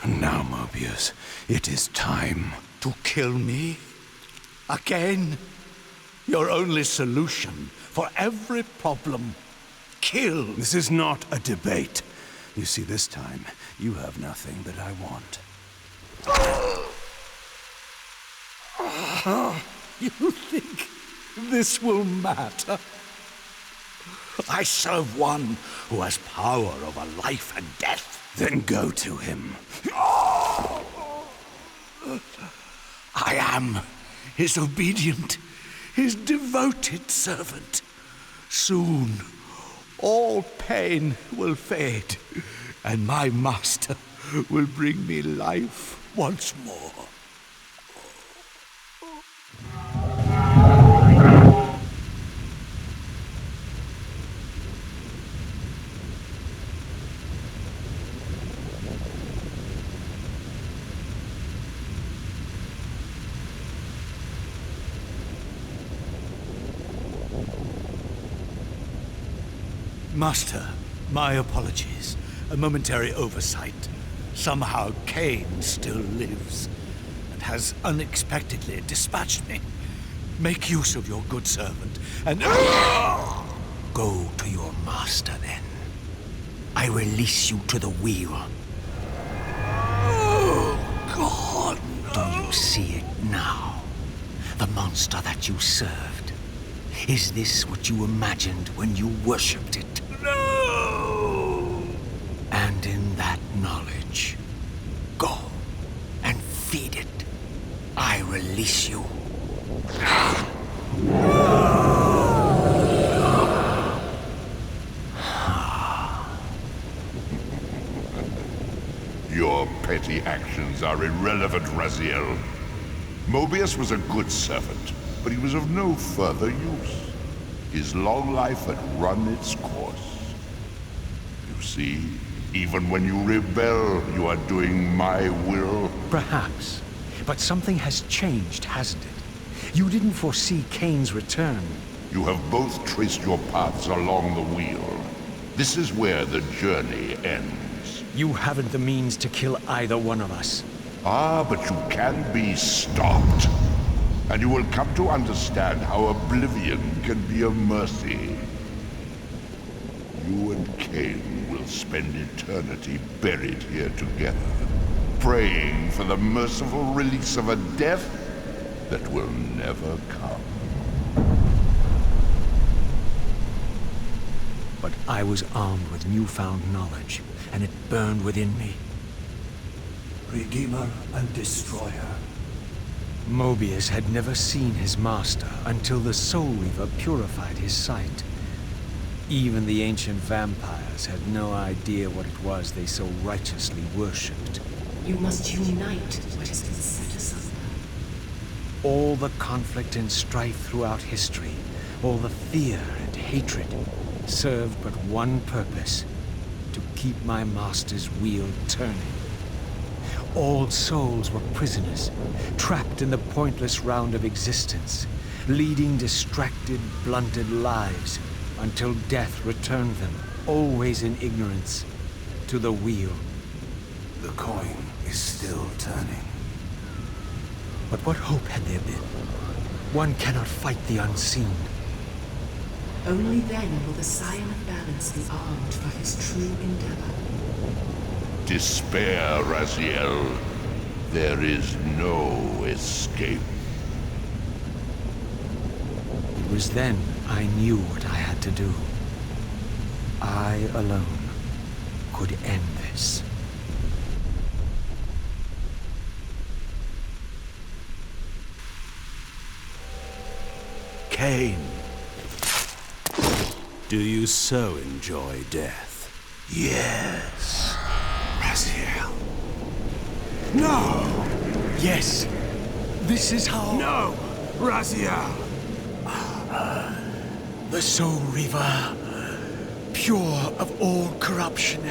And now, Moebius, it is time. To kill me? Again? Your only solution for every problem. Kill. This is not a debate. You see, this time, you have nothing that I want. You think this will matter? I serve one who has power over life and death. Then go to him. I am his obedient, his devoted servant. Soon, all pain will fade, and my master will bring me life once more. Master, my apologies. A momentary oversight. Somehow Kain still lives, and has unexpectedly dispatched me. Make use of your good servant, and... Go to your master, then. I release you to the wheel. Oh, God, no. Do you see it now? The monster that you served. Is this what you imagined when you worshipped it? No! And in that knowledge, go and feed it. I release you. Your petty actions are irrelevant, Raziel. Moebius was a good servant, but he was of no further use. His long life had run its course. You see, even when you rebel, you are doing my will. Perhaps. But something has changed, hasn't it? You didn't foresee Kain's return. You have both traced your paths along the wheel. This is where the journey ends. You haven't the means to kill either one of us. Ah, but you can be stopped. And you will come to understand how oblivion can be a mercy. You and Kain will spend eternity buried here together, praying for the merciful release of a death that will never come. But I was armed with newfound knowledge, and it burned within me. Redeemer and Destroyer. Moebius had never seen his master until the Soul Reaver purified his sight. Even the ancient vampires had no idea what it was they so righteously worshipped. You must unite what has been set asunder. All the conflict and strife throughout history, all the fear and hatred, served but one purpose: to keep my master's wheel turning. All souls were prisoners, trapped in the pointless round of existence, leading distracted, blunted lives until death returned them, always in ignorance, to the wheel. The coin is still turning. But what hope had there been? One cannot fight the unseen. Only then will the Scion of Balance be armed for his true endeavor. Despair, Raziel. There is no escape. It was then I knew what I had to do. I alone could end this. Kain, do you so enjoy death? Yes, Raziel. No! Yes! This is how... No! Raziel! The Soul Reaver pure of all corruption.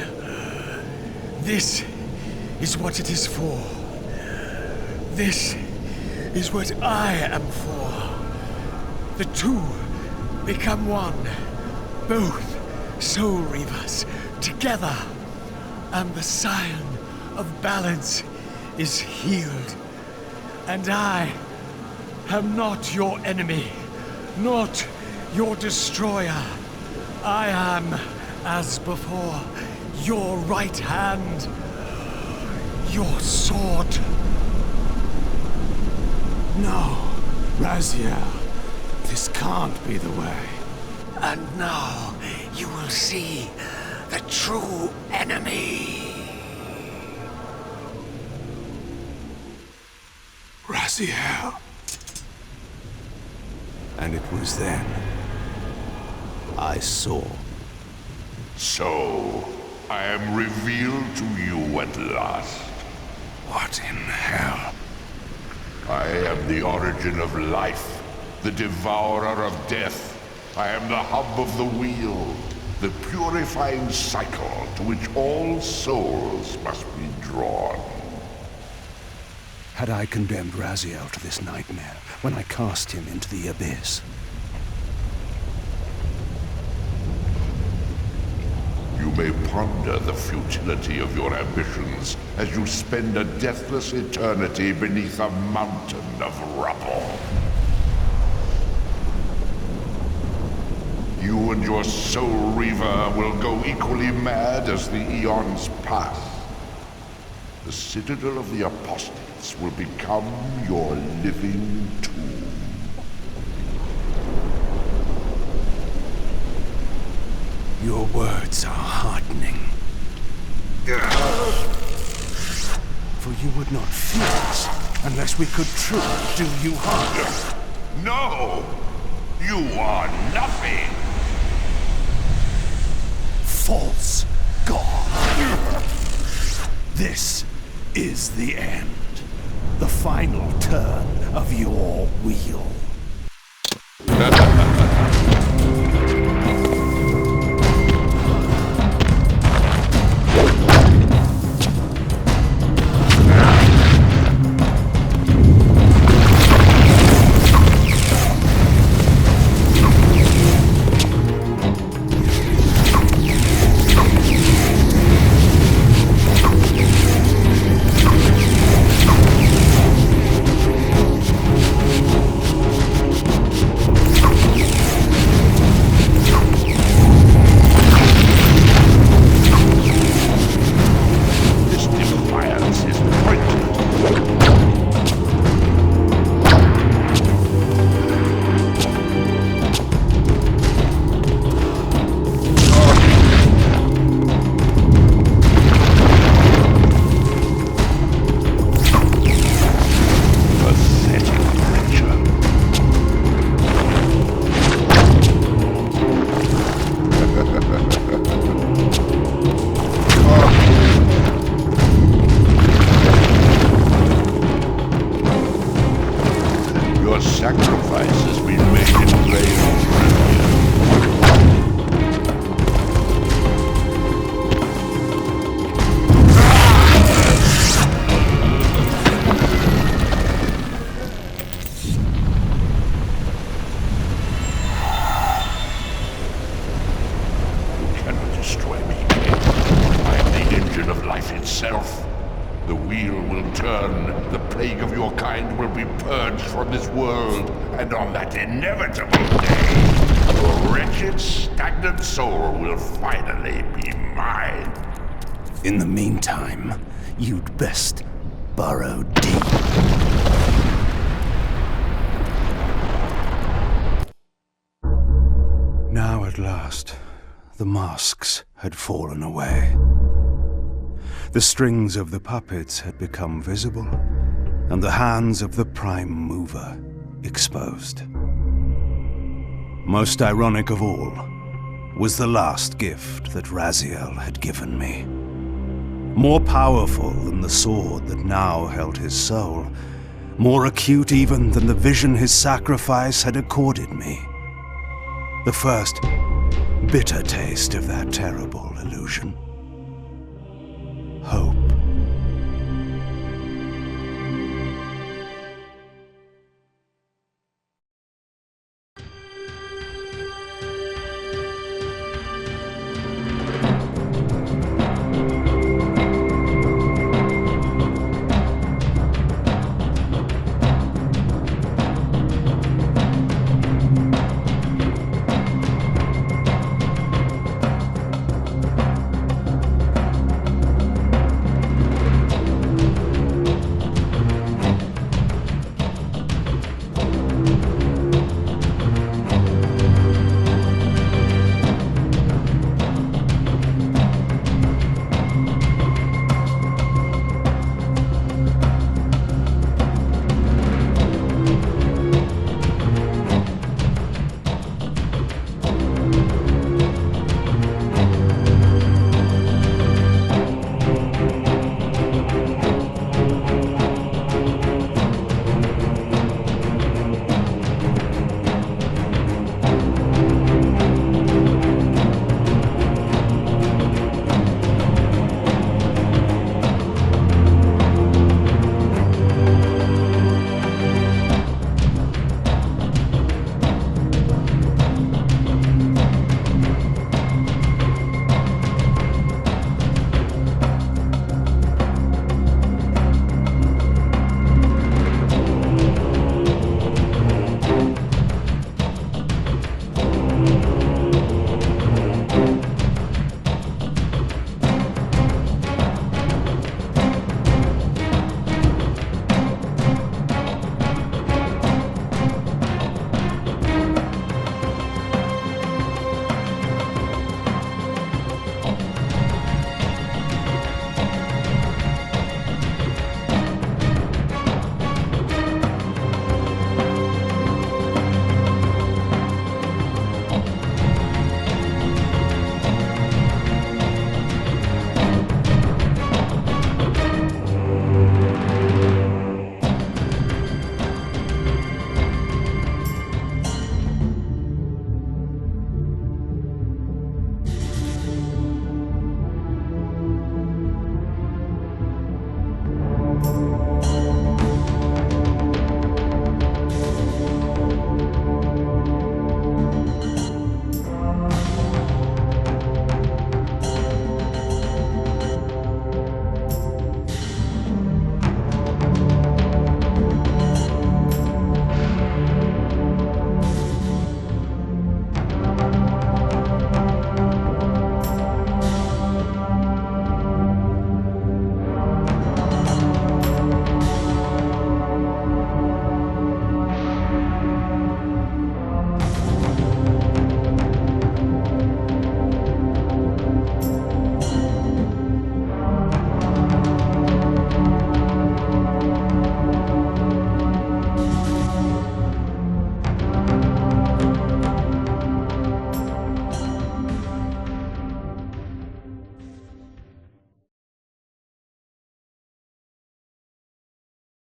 This is what it is for. This is what I am for. The two become one, both soul reavers together, and the scion of balance is healed. And I am not your enemy, not your destroyer. I am, as before, your right hand, your sword. No, Raziel, this can't be the way. And now you will see the true enemy. Raziel. And it was then I saw. So, I am revealed to you at last. What in hell? I am the origin of life, the devourer of death. I am the hub of the wheel, the purifying cycle to which all souls must be drawn. Had I condemned Raziel to this nightmare when I cast him into the abyss? You may ponder the futility of your ambitions as you spend a deathless eternity beneath a mountain of rubble. You and your soul reaver will go equally mad as the eons pass. The citadel of the apostates will become your living tomb. Your words are heartening. For you would not fear us unless we could truly do you harm. No! You are nothing! False god! This is the end. The final turn of your wheel. In the meantime, you'd best burrow deep. Now at last, the masks had fallen away. The strings of the puppets had become visible, and the hands of the Prime Mover exposed. Most ironic of all was the last gift that Raziel had given me. More powerful than the sword that now held his soul, more acute even than the vision his sacrifice had accorded me. The first bitter taste of that terrible illusion.